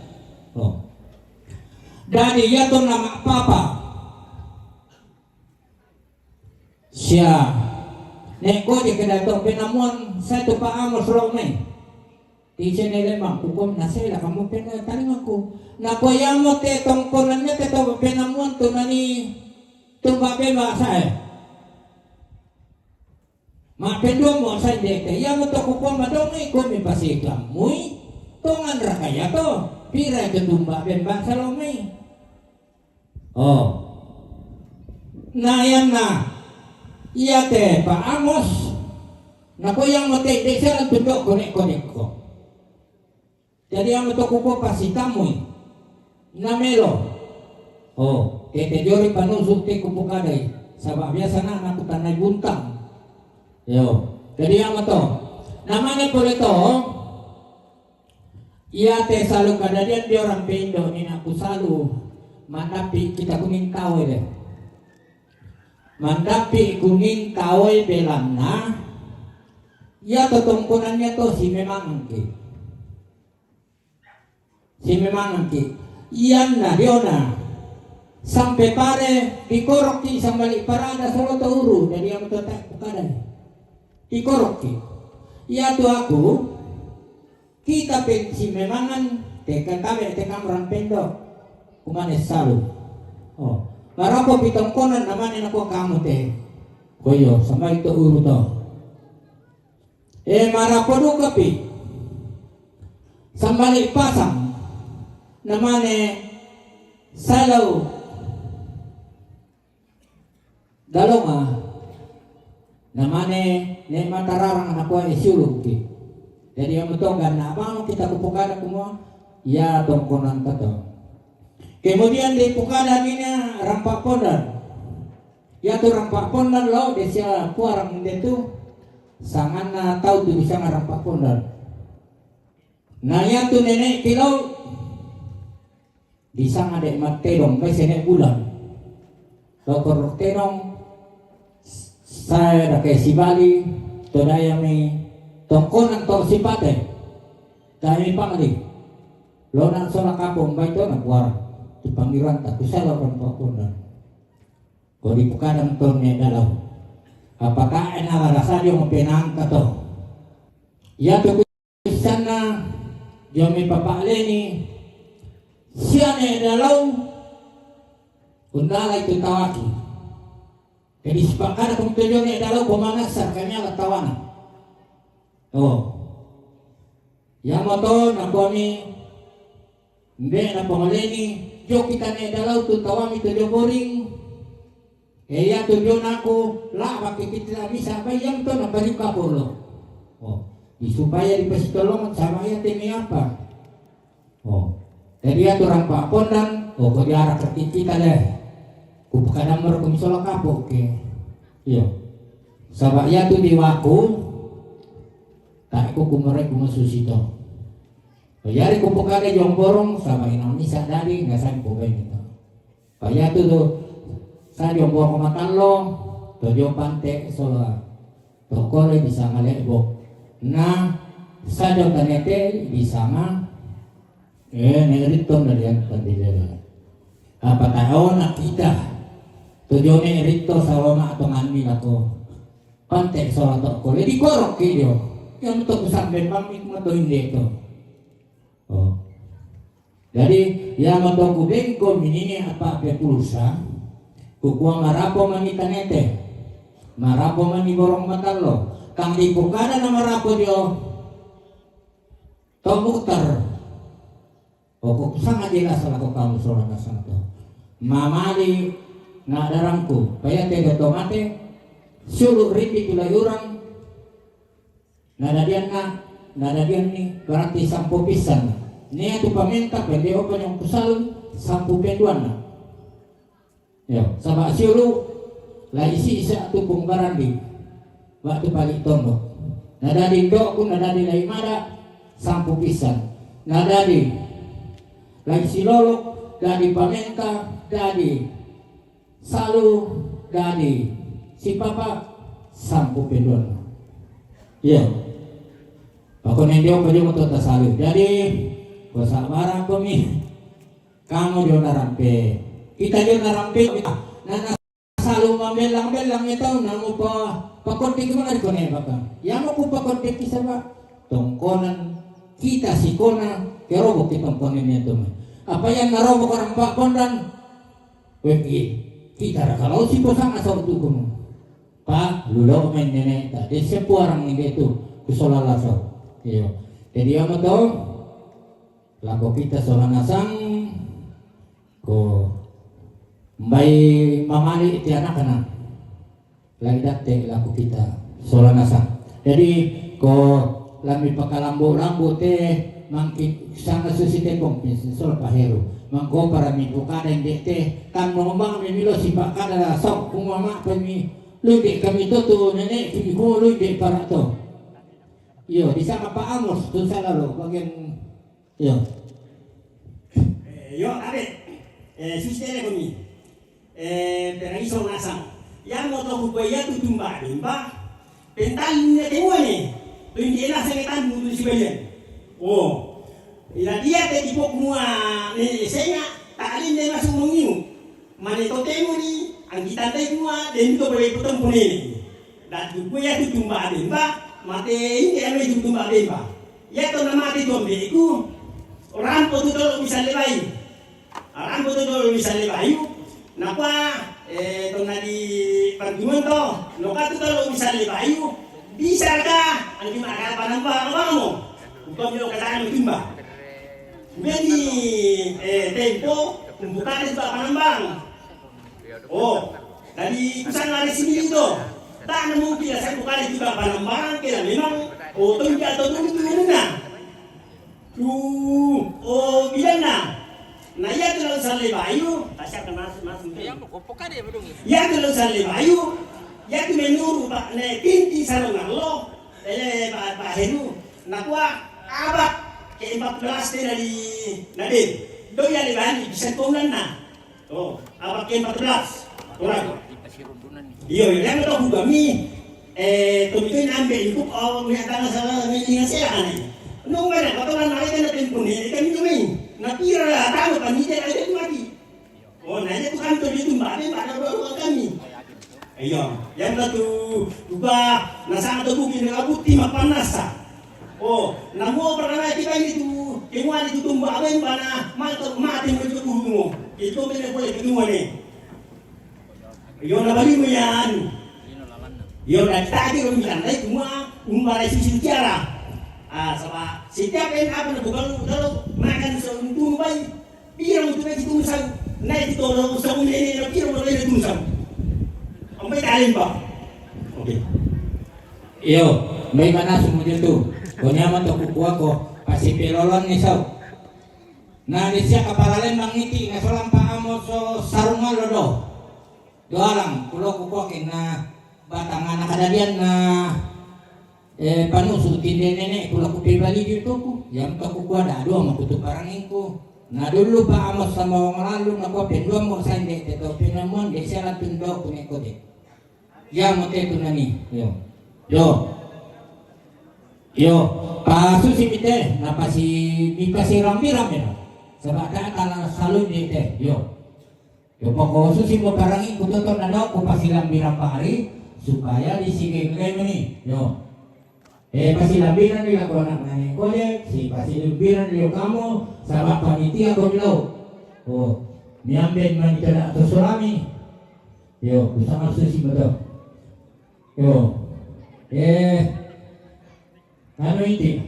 A: Oh. Dari yaton na makpapa. Siya neko di kedato penamuan satu paamos romay. Tiyan nila mang kukum na sila kamu taling ako. Nakoyamo te tongkolan niya te to penamuan to nani tumbabe masa mapendo mo sa dete. Yamo to kukum madong ko mi pasikam. Muy tongan rakaya to. Pira ke tumbabe bangsa romay. Oh. Nayan na. Iya te Pak Amos nako yang mate desa lang tundok konek-konek ko. Jadi yang mate kupo pasi tamoy namelo. Oh, tete jori panusuk te kupo kadai. Sabab biasa na naku tanay buntang. Yo. Jadi yang mate namanya boleh to. Iya te selalu kadadian di orang Pendo ni aku selalu matapi kita kuning tahu deh. Mandapi kuning kawai belamna ya totongkonannya to si memang ki iyan na diona sampai pare dikorok ki sambali parada solo tauru dari yang totak bukan dikorok ki ya tu aku kita si memangan tekan tabe tekan rampendo kumane salu oh Marapo pitongkonan naman ako kamu te. Koyo sampai itu uru to. Marapo do kapi. Sambali pasang namane salaw dalonga namane ne matararang ako isulog ki. Jadi yang betongan na apa kita kupukada kumua ya tongkonan to. Kemudian di Pukada ini rampak pondan. Ya tuh rampak pondan lo desa puarang itu sangan tahu tuh bisa rampak pondan. Nah ya tuh nenek kilo bisa ngadek matedong may senek bulan. Dokter tedong saya dah kayak si Bali todaya mi tongkonan tor sipate. Kami pangli. Lo nak solat kapung baik tuh nak puarang. Di panggilan tak bisa lawan pakunan. Kau di Pukadang tornya dalam. Apakah enak rasa dia mau penang kato? Ya tu sana jami papa leni siane dalau undala itu tawaki. Jadi sepakat kung tujuannya dalau pemanasar kanya tawana. Oh, yang motor nak kami Mbe na pangaleni jo kita ne dalau tu tawami tu jo boring. Ya tu jo nako la kita bisa bayang to na balik kapolo. Oh, supaya dipasitolong sama ya temi apa? Oh, jadi ya orang Pak Pondan, oh kau diarah kita deh. Kubuka nomor kumisola kapok ke. Iya. Sabak ya tu diwaku. Tak ku kumare kumasusito. Yari kupukade jong borong sama inang misa dari nggak sampo gitu. Kaya tuh sa jong borong matalong, to jong pante sola, to kore bisa ngalebok. Nah sa jong tanete bisa nga, neriton dari yang tadi dia. Apa tahu nak kita, to jong nerito sa wama atau ngambil ako pante sola to kore di korok kiyo. Yang to sampai pamit mo to hindi to. Oh. Jadi yang untuk kubengko minini apa pulsa kukuang marapo manita nete marapo mani borong matalo kang dipukada na marapo dio tomutar o sangat jelas ako kamu soran nasang to mamali na darangku kaya tega tomate sulu riti tulayurang nadadian ni berarti sampo pisan. Nia tu paminta pwede o pa yung kusal sampo penduan na. Yo, sama siulu la isi isa tu kung barandi. Waktu paling tondo. Nadadi do ko nadadi la imada sampo pisan. Nadadi la isi lolo dadi paminta dadi salu dadi si papa sampo penduan. Yo. Ako nandiyo pa yung matuta salu. Jadi kosa barang kami kamu dia narampe kita dia narampe nana salu membelang-belang itu namu pakontek mana di kone baka yang mau pakontek kisah pak tongkonan kita si kona kerobok kita tongkonan itu apa yang narobok orang pak kondan kita kalau si posang asal tu kamu pak lulok main nenek tadi siapa orang ini itu kusolalaso iyo jadi yang tahu lako kita solang asang ko mbay mamali iti anak kana lagi dati lako kita solang asang jadi ko lami pakalambo-lambo te mangki sana susite kong sol pahero mangko para mi bukada hindi te kan mongomang mi milo si pakada sok kung mama pa mi lude kami to nenek kimi ko lude para to iyo di sana pa amos dun sa lalo bagian yo.
C: Yo, ade, sistemnya kami, peraiso nasang, yang mau tahu kuya tu tumba, pentalnya tengok ni, tu ini lah sekitar mutu si bayan. Oh, ila dia tadi pokoknya ni saya tak alin dia masuk mengiu, mana tu tengok ni, angkitan tengok, dan itu boleh putar puni ni, dan kuya tu tumba mate ini yang itu tumba ya tu nama tu ambiku. Orang tu tu bisa lebai, orang tu tu bisa lebai. Napa? Tu nadi perjuangan tu, noka tu tu bisa lebai. Bisa dah, anu makan panambang kamu. Untuk yo katakan timba. Jadi tempo pembukaan itu panambang. Oh, dari kusan lari sini itu. Tak mungkin saya bukan itu panambang, kira memang tu dia tu mana? Oh, bilang na ya kalau sale bayu, tasya kan mas.
E: Yang kopok ada bedung.
C: Ya kalau sale bayu, ya tu menuru pak ne pinti salong nalo, pak Heru, nakwa abak ke 14 dari nade, do ya lebani bisa konan na, oh abak ke 14 orang. Iyo yang itu kami, tumitin ambil itu awak lihat tangan sama media saya aneh. Nung mana kotoran naik na tempone kami tumin napira tahu kami tidak ada mati oh nanya tu kan tu itu mbak pada baru kami ayo yang satu juga nasa tu bukin abuti mapanasa oh namo pernah kita itu kemuan itu tumbak ben pana mati menuju kurumo itu mana boleh ketemu ni ayo nabali mo yan yo na tadi ko minsan ay kuma umbara sisi sejarah. Sama setiap yang apa nak bukan kalau makan seuntung bayi, biar untuk itu musang, naik itu orang musang ini, biar orang itu musang. Sampai kalian pak. Oke.
A: Iyo, may mana sumudyo tu. Kunyaman to kukuha ko, pasi pilolon ni saw. Na ni siya kaparalan mangiti, nga solang paamo so sarungal lodo. Doa lang, kulo kukuha na batang nga nakadalian na panusutin din nenek kula ko pibali dito ko. Yang to ko kuada do mo kutu parangin ko. Na dulu pa amos sa mga lalu na ko pendua mo sa hindi dito pinamon de siya na tundo ko ne ko de. Ya mo te tunani. Yo, pasu si bite, napa si bita si rami-rami na. Sebab dah kalau selalu bite, yo pokok susi mo parangin ko to na daw ko pasilambiran pari supaya disigay kayo ni. Yo. Pasilambiran nila ko anak nani kolek, si pasilambiran nila kamu, sama panitia ko nila. Oh, niambil man ito na ito sulami. Yo, bersama susi mo to. Yo, ano itu?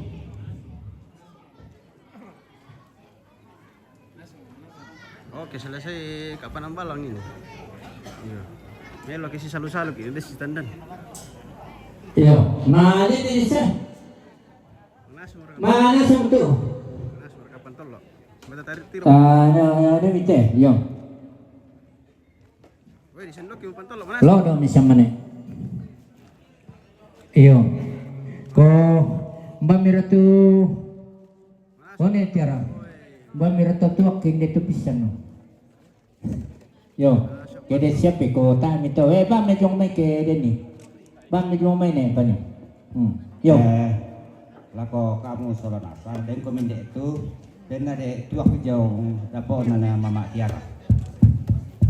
D: Oke, selesai kapan ang balong ini? Iya. Melo kasi salu-salu ini si tandan.
A: Yo, mana di sana? Mana sebtu?
D: Kapan tolo? Mata tarik tiro.
A: Ada mite, yo.
D: Woi, di sendok yung pantolo mana?
A: Lo do misam mana? Iyo. Ko Mbak Miratu One tiara. Mbak Miratu tuak kinde tu pisan. Yo. Kede siapa ko ta mito. Ba medyo may kede ni. Ba medyo may ne pa ni. Yo.
F: Lako kamu sholat asar dan komende itu benar de tuak jauh dapat nana mama tiara.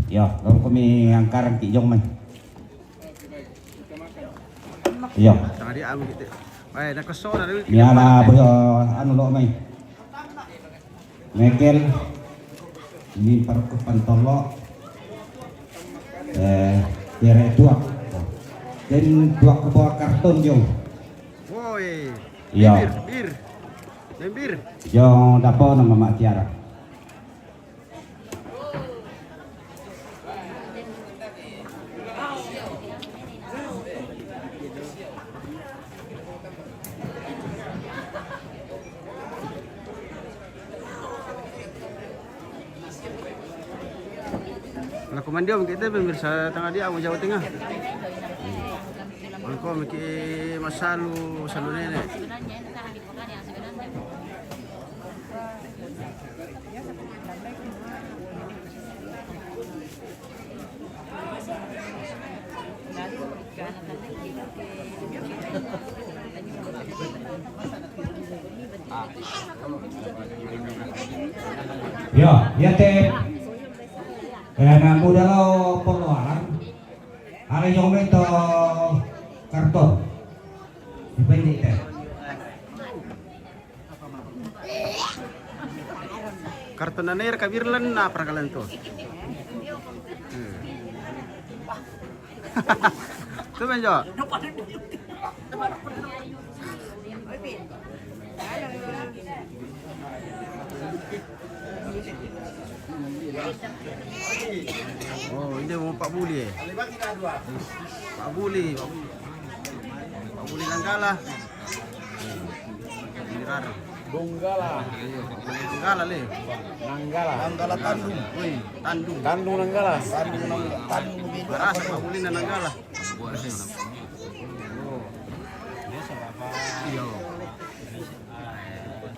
F: Yo, kalau kami angkaran ki jong man. Yo.
D: Tengah dia amo gitu. Baik, nak kesona dulu.
F: Nyala boyo anu lo mai. Mekel ini perkupan tolo kere tuak. Dan tuak ke bawah karton jong.
D: Woi.
F: Iya.
D: Bir.
F: Jong dapat nama mama tiara.
D: Nah, komandio kita pemirsa tengah dia Jawa Tengah. Angko miki masalu nenek.
F: Yo, ya teh. Karena muda lo pengeluaran, ada yang itu karton, dipendek teh.
D: Karton air kabirlan na perakalan to. Tuh menjo. Oh, ini mau Pak Buli. Pak Buli Nanggala. Nanggala le. Nanggala Tandung. Woi, Tandung Nanggala. Tandung. Beras Pak Buli Nanggala. Oh. Iya.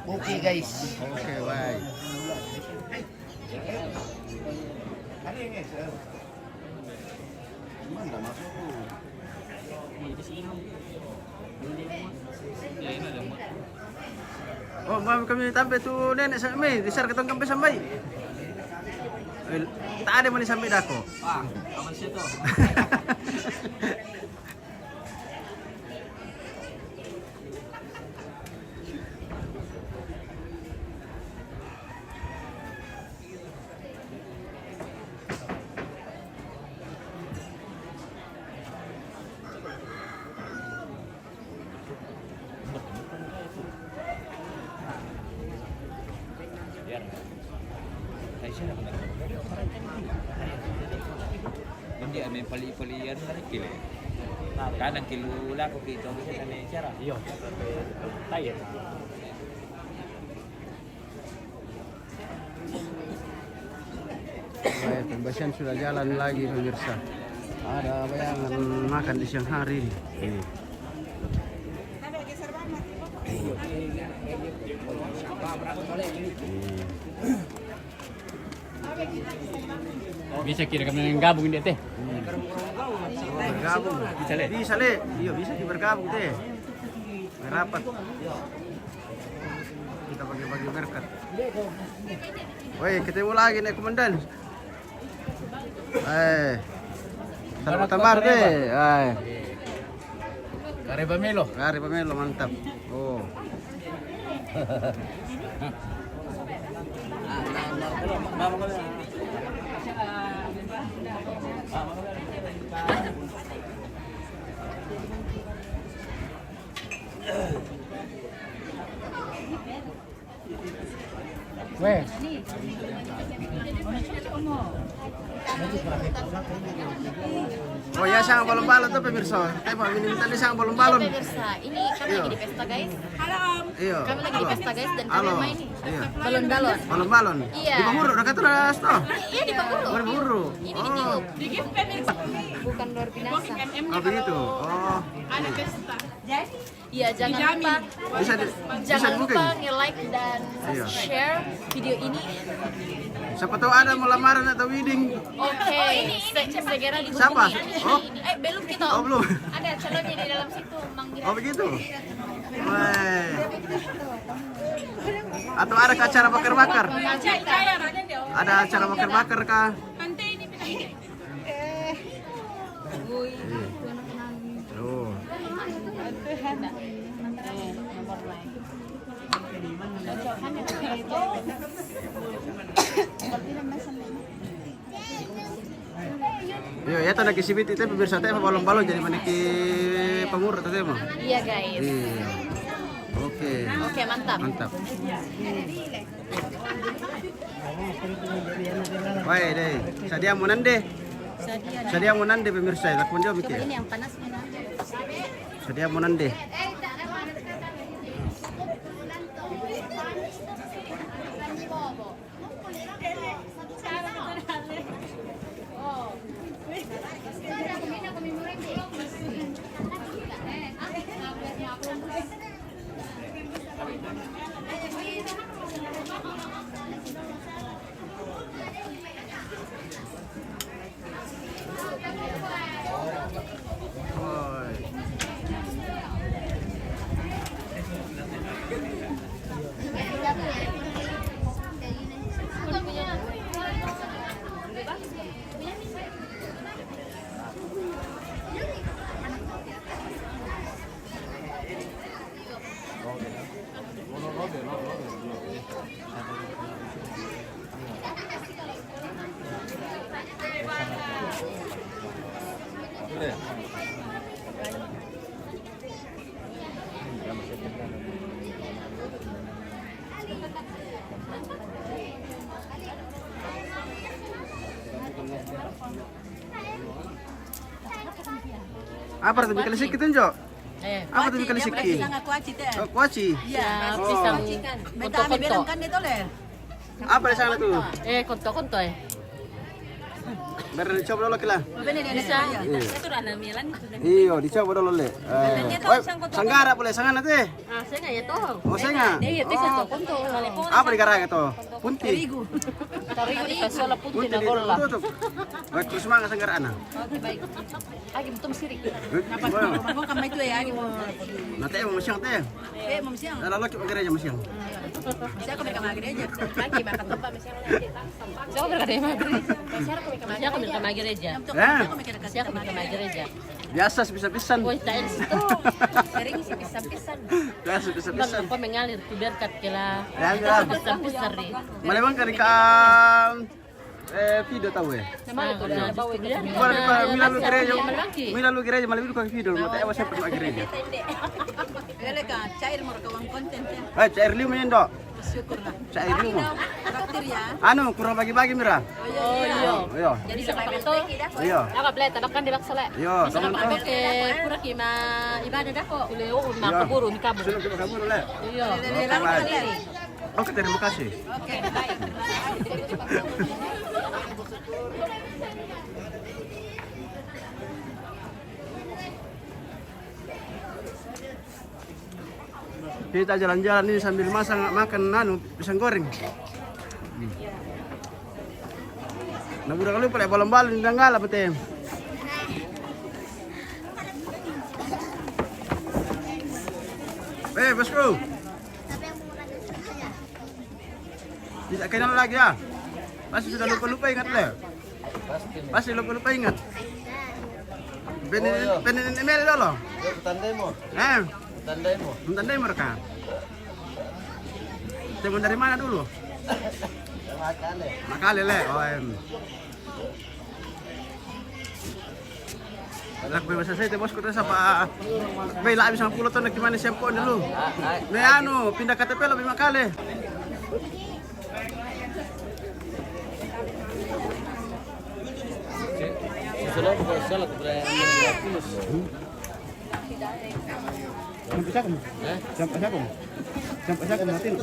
E: Oke guys.
D: Oke, baik. Oh, mau kami sampai tu nenek sampai, besar ketong sampai sampai. Tak ada mana sampai dako.
E: Aman situ. Hindi may pali-palian na rin kilo. Kanang kilo lang ko dito kasi kami sira. Iyo. Tayo.
D: Baik, pembersihan sudah jalan lagi pemirsa. Ada bayangan makan di siang hari ini.
G: Bisa kira kami yang gabung dia teh.
D: Bergabung. Bisa le. Iya bisa bergabung teh. Rapat. Kita bagi-bagi berkat. Woi, ketemu lagi nih komandan. Selamat tamar deh.
G: Kare pamelo.
D: Gari pamelo mantap. Oh.
G: Weh.
D: Oh ya, sang balon-balon tuh pemirsa. Pak minta nih sang balon-balon.
H: Pemirsa, ini kami lagi di pesta guys.
D: Iya.
H: Kami lagi di pesta guys dan kami
D: Halo.
H: main nih
D: Iya.
H: balon-balon.
D: Balon-balon.
H: Iya.
D: Di Pamuru, dekat terus toh.
H: Iya di Pamuru.
D: Oh, di Pamuru.
H: Ini
D: Oh.
H: ditiup. Bukan luar binasa.
D: Oh begitu. Oh.
H: Iya jangan lupa.
D: Bisa bisa
H: Jangan
D: di-booking.
H: lupa nge-like dan
D: Iya.
H: share video ini.
D: Siapa tahu ada mau lamaran atau wedding.
H: Oke, segera dihubungi.
D: Siapa? Oh.
H: Belum kita.
D: Oh, belum.
H: Ada calonnya di dalam situ, Mang Gira.
D: Oh begitu. Weh. Atau ada acara bakar-bakar? Ada acara bakar-bakar kah? Oh. Yo, ya tanda kisibit itu pemirsa teh balon-balon jadi maniki pamur teh mah.
H: Iya guys.
D: Iya. Oke.
H: Oke, mantap.
D: Mantap. Woi deh, sadia munan deh. Sadia munan deh pemirsa, lakon dia mikir.
H: Ini yang panas mana?
D: Sadia munan deh. Woi. Apa tuh bikin sikit tunjuk? Apa tuh bikin sikit? Oh, kuaci.
H: Ya,
D: Oh.
H: pisang konto-konto.
D: Apa di sana tuh?
H: Konto-konto ya.
D: Biar dicoba dulu kila.
H: Bisa. Itu rana milan itu.
D: Iyo, dicoba dulu le. Sanggara boleh sangan nanti.
H: Saya nggak ya toh.
D: Oh, saya nggak.
H: Iya, itu konto-konto.
D: Apa di garang itu? Punti.
H: Terigu di kasola pun
D: Punti
H: tidak
D: di
H: gola.
D: tutup. Baik, terus semangat sanggara anak.
H: Oke baik. Lagi betul sirik.
D: Kenapa?
H: Mau kamay itu ya, mau.
D: Nanti mau siang teh.
H: Mau siang.
D: Lalu coba gereja mau siang.
H: Saya kami kamay gereja. Lagi makan tempat misalnya nanti. Saya kami kamay gereja. Saya kami kamay gereja. Saya kami kamay gereja.
D: Biasa sebisa-bisan.
H: Woi, tayo situ. Sering sih pisan-pisan.
D: Biasa
H: Bang,
D: sebisa-bisan.
H: apa mengalir tu berkat kila.
D: Ya, ya.
H: Pisan-pisan ri.
D: Malamang kan video tahu ya.
H: Nama ko na bawa itu.
D: Milalu gereja malam itu kan video. Mata ewa saya pernah gereja.
I: Ele ka cair mo ka wang content ya.
D: Cair liu main dok.
I: Syukur lah.
D: Cair liu mau.
I: Traktir ya.
D: Anu kurang bagi-bagi mira.
H: Oh iya.
D: Iya.
H: Jadi sa kapito.
D: Iya.
H: Nakablay tabakan di baksala.
D: Iya.
H: Sa kapito ke pura kima ibadah dako. Uleo makaburu ni kabur.
D: Sudah kita kabur le.
H: Iya.
D: Oke, terima kasih.
I: Oke, baik.
D: Kita jalan-jalan ini sambil makan pisang goreng. Nah, udah kali pada balon-balon di Nanggala betul. Bosku. Tidak kenal lagi ya? Pasti sudah lupa-lupa ingat le? Pasti lupa-lupa ingat. Penin email dulu.
E: Tandai mo.
D: Tandai mo rekan. Teman dari mana dulu? Makale le. Lak bebas saya bosku terus apa? Bela habis 50 ton gimana siapko dulu. Pindah KTP lebih Makale. Sampai saya kematin.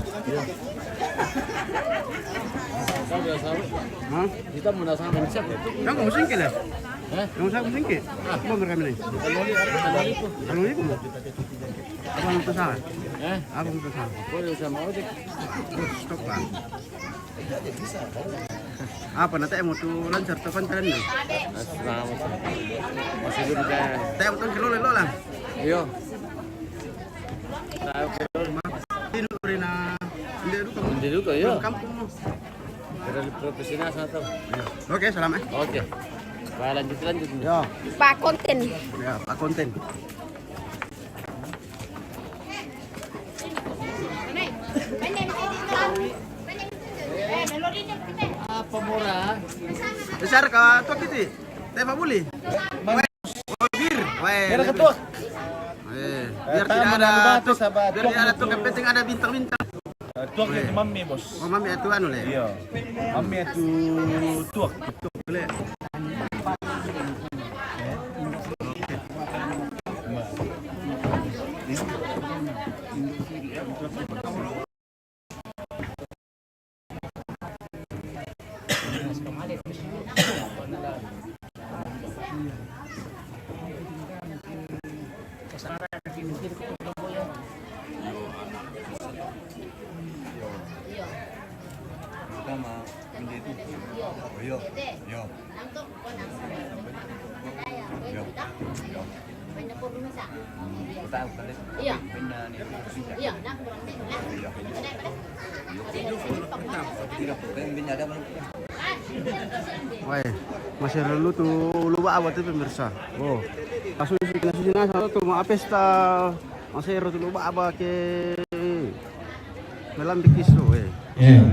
G: Kita mau sama siapa?
D: Kamu musingke lah. Kamu saya musingke. Mau mereka ini. Kalau itu. Apa yang besar? Apa yang besar?
G: Boleh sama ojek.
D: Stop lah. Apa nanti mau tuh lancar tuh konten nih?
G: Masih dulu kan?
D: Saya mau tuh kilo lah.
G: Iya. Hindi dulu kayo.
D: Kampung mo.
G: Pero profesional sa ito.
D: Oke, salamat.
G: Okay. Lanjut.
D: Ya,
H: Pak konten.
D: ya, Pak konten.
G: Apa murah?
D: Besar ka tuh kiti. Teh pabuli. Bir.
G: Pero sa tuwa.
D: Biar tidak ada tuh. Biar tidak ada tuh, yang penting ada bintang-bintang.
J: Tuak itu mami bos.
D: Oh, mami itu anu le.
J: Iya. Mami itu tuak.
D: Boleh.
H: Iya. Iya,
D: Wah, masih lalu tuh lupa apa tuh pemirsa. Oh, kasus satu tuh mau pesta masih lalu lupa apa ke dalam bikis tuh.
A: Ya.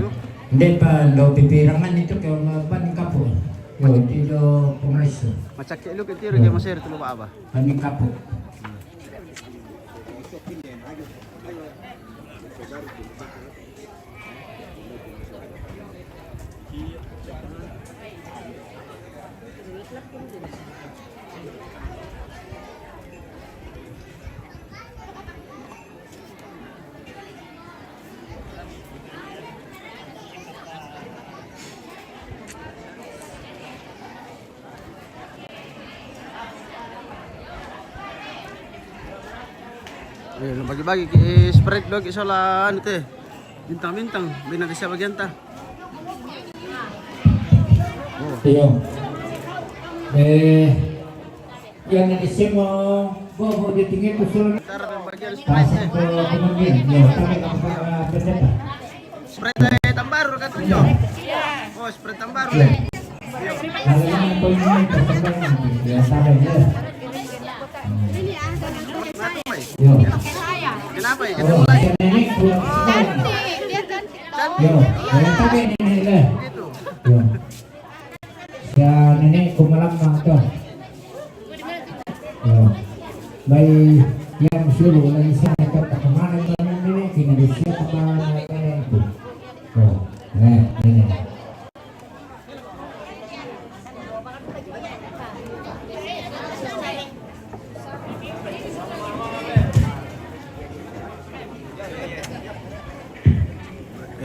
A: Hindi pa lo pipirangan itu kaya paning kapo. Yo, dito pumalis.
D: Macak ke lu ke tiro ke masih lalu lupa apa?
A: Paning kapo.
D: Bagi-bagi ke spread dog isola anu teh. Bintang-bintang, bina di siapa bagian ta?
A: Iyo. Yang naisip mo, bobo ditingin usul.
D: Bagian
A: Pasok ko pamangkin. Yo, kami kapag presenta.
D: spread tambar kan tuh yo. Oh, spread tambar.
A: Kalau yang poin ini perkembangan, ya sampai ya. Yo.
D: Kenapa ya?
A: Oh, si nenek pulang sekolah. Yo, yang tadi nenek lah. Yo. Si nenek kumalam na to. Yo. May yang suruh lagi sana ke kemana nenek kini di siapa kemana itu. Yo. Nenek.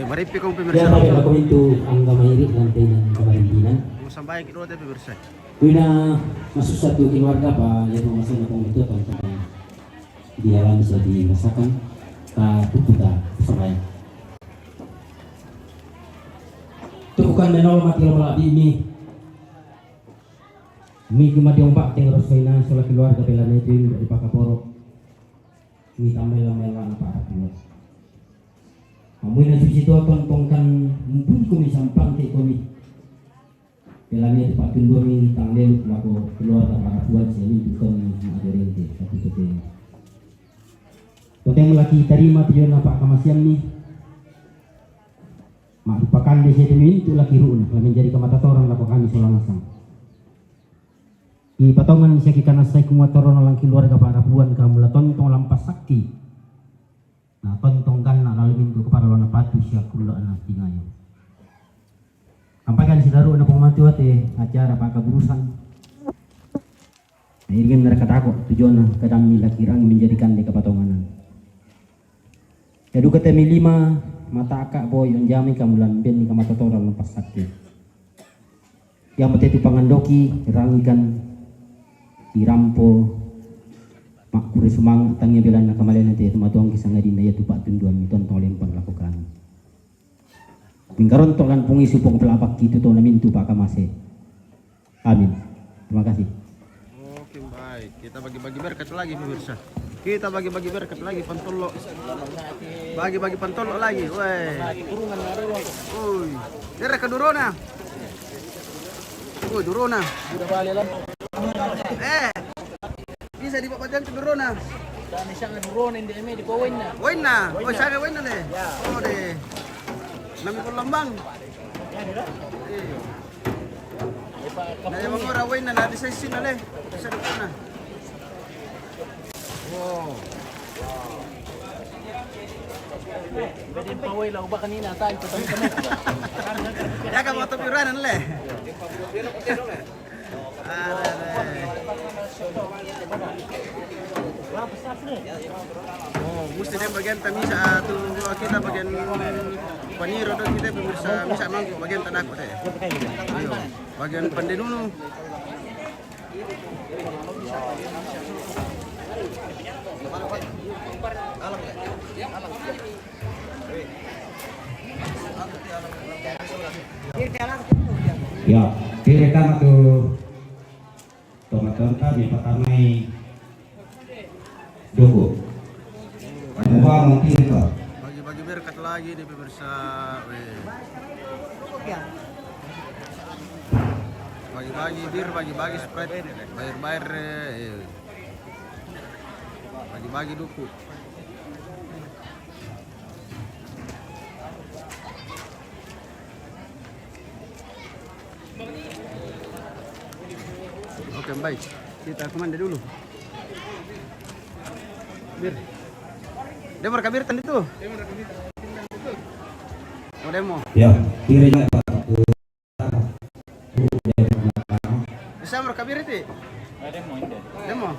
D: Maripi kong
K: Ya,
D: pemirsa.
K: pada ako itu ang gamay lantai ng kamarindinan.
D: Sampai kilo teh pemirsa.
K: Kuna masuk satu keluarga pa, ya masuk na kong ito tentang dialami sa dirasakan. kita sampai. Itu bukan menol mati lola ini. Mi cuma diombak teng Rosvena soal keluarga bela itu dari Pakaporo. Mi tamela-mela apa artinya. Kamu yang suci itu tontongkan mumpun kami sampang te kami. Belanya tempat tunduk mi tanglel laku keluarga Parapuan sini bukan ada rente tapi ketemu. Toteng lagi terima tujuan apa kamasiam ni. Mak lupakan di sini itu lagi ruun kalau menjadi kamata orang lakukan di Solangasang. Di patongan siya kita nasay kumatoron lang keluarga Parapuan kamu la tontong lampas sakti. Nah tontong kan na lalumin ko para lo napatu siya kula na tingayo. Sampaikan si daru na pematu ate acara pakaburusan. Nah ini mereka takut tujuan na kadang nila kirang menjadikan di kepatonganan. Ya duka temi 5 mata akak boy yang jami kamulan ben ni kamata toral lepas sakti. Yang mati tu pangandoki rangikan dirampo mak kure sumang tangnya belan nak kamalan nanti tu matuang kisah ngadina ya tu pak tunduan miton tong lempang lakukan. Mingkaron tolan pungi supong pelabak gitu to namin tu pak kamase. Amin. Terima kasih.
D: Oke baik, kita bagi-bagi berkat lagi pemirsa. Kita bagi-bagi berkat lagi pantolo. Bagi-bagi pantolo lagi. Woi. Uy. Dere ke Durona. Uy, Durona.
J: Sudah balik lah.
D: Bisa dibawa ke Durona.
J: Dan siya nga Durona hindi eme di ko win na.
D: Win na. Oh, siya win na le. Oh, de. Nami ko lambang. Na yung mga rawin na natin sa isin na le. Sa na. Wow.
J: Pwede paway lang ba kanina tayo patang kami.
D: Ya ka mo tupiran le. Oh, mesti dia bagian tamisa tu kita bagian paniro tu kita pemirsa misa mangkuk bagian tanah deh. Ayo, bagian pandinunu.
K: Ya, direkam tu tomaton kami patamai doko. Buang mungkin itu.
D: Bagi-bagi berkat lagi di pemirsa. Bagi-bagi bir, bagi-bagi Sprite, bayar-bayar, bagi-bagi duku. Oke baik, kita kemana dulu? Bir, demo kabir tadi tuh. Oh demo.
K: Ya, kirinya
D: Bisa merekabir itu? Demo.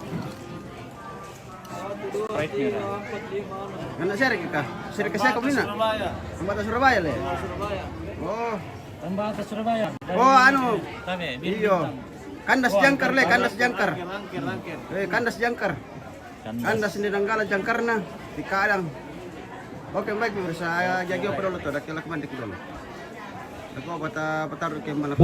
D: Mana share kita? Share ke siapa ini? Tambata Surabaya le. Oh.
J: Tambata Surabaya.
D: Oh anu.
J: Kami.
D: Iyo. Kandas jangkar le, kandas jangkar. Kandas jangkar. Kandas ini nanggala jangkarna di kadang. Oke baik pemirsa, saya jagi operol itu, dak kelak mandi dulu. Aku bata pataruh ke mana?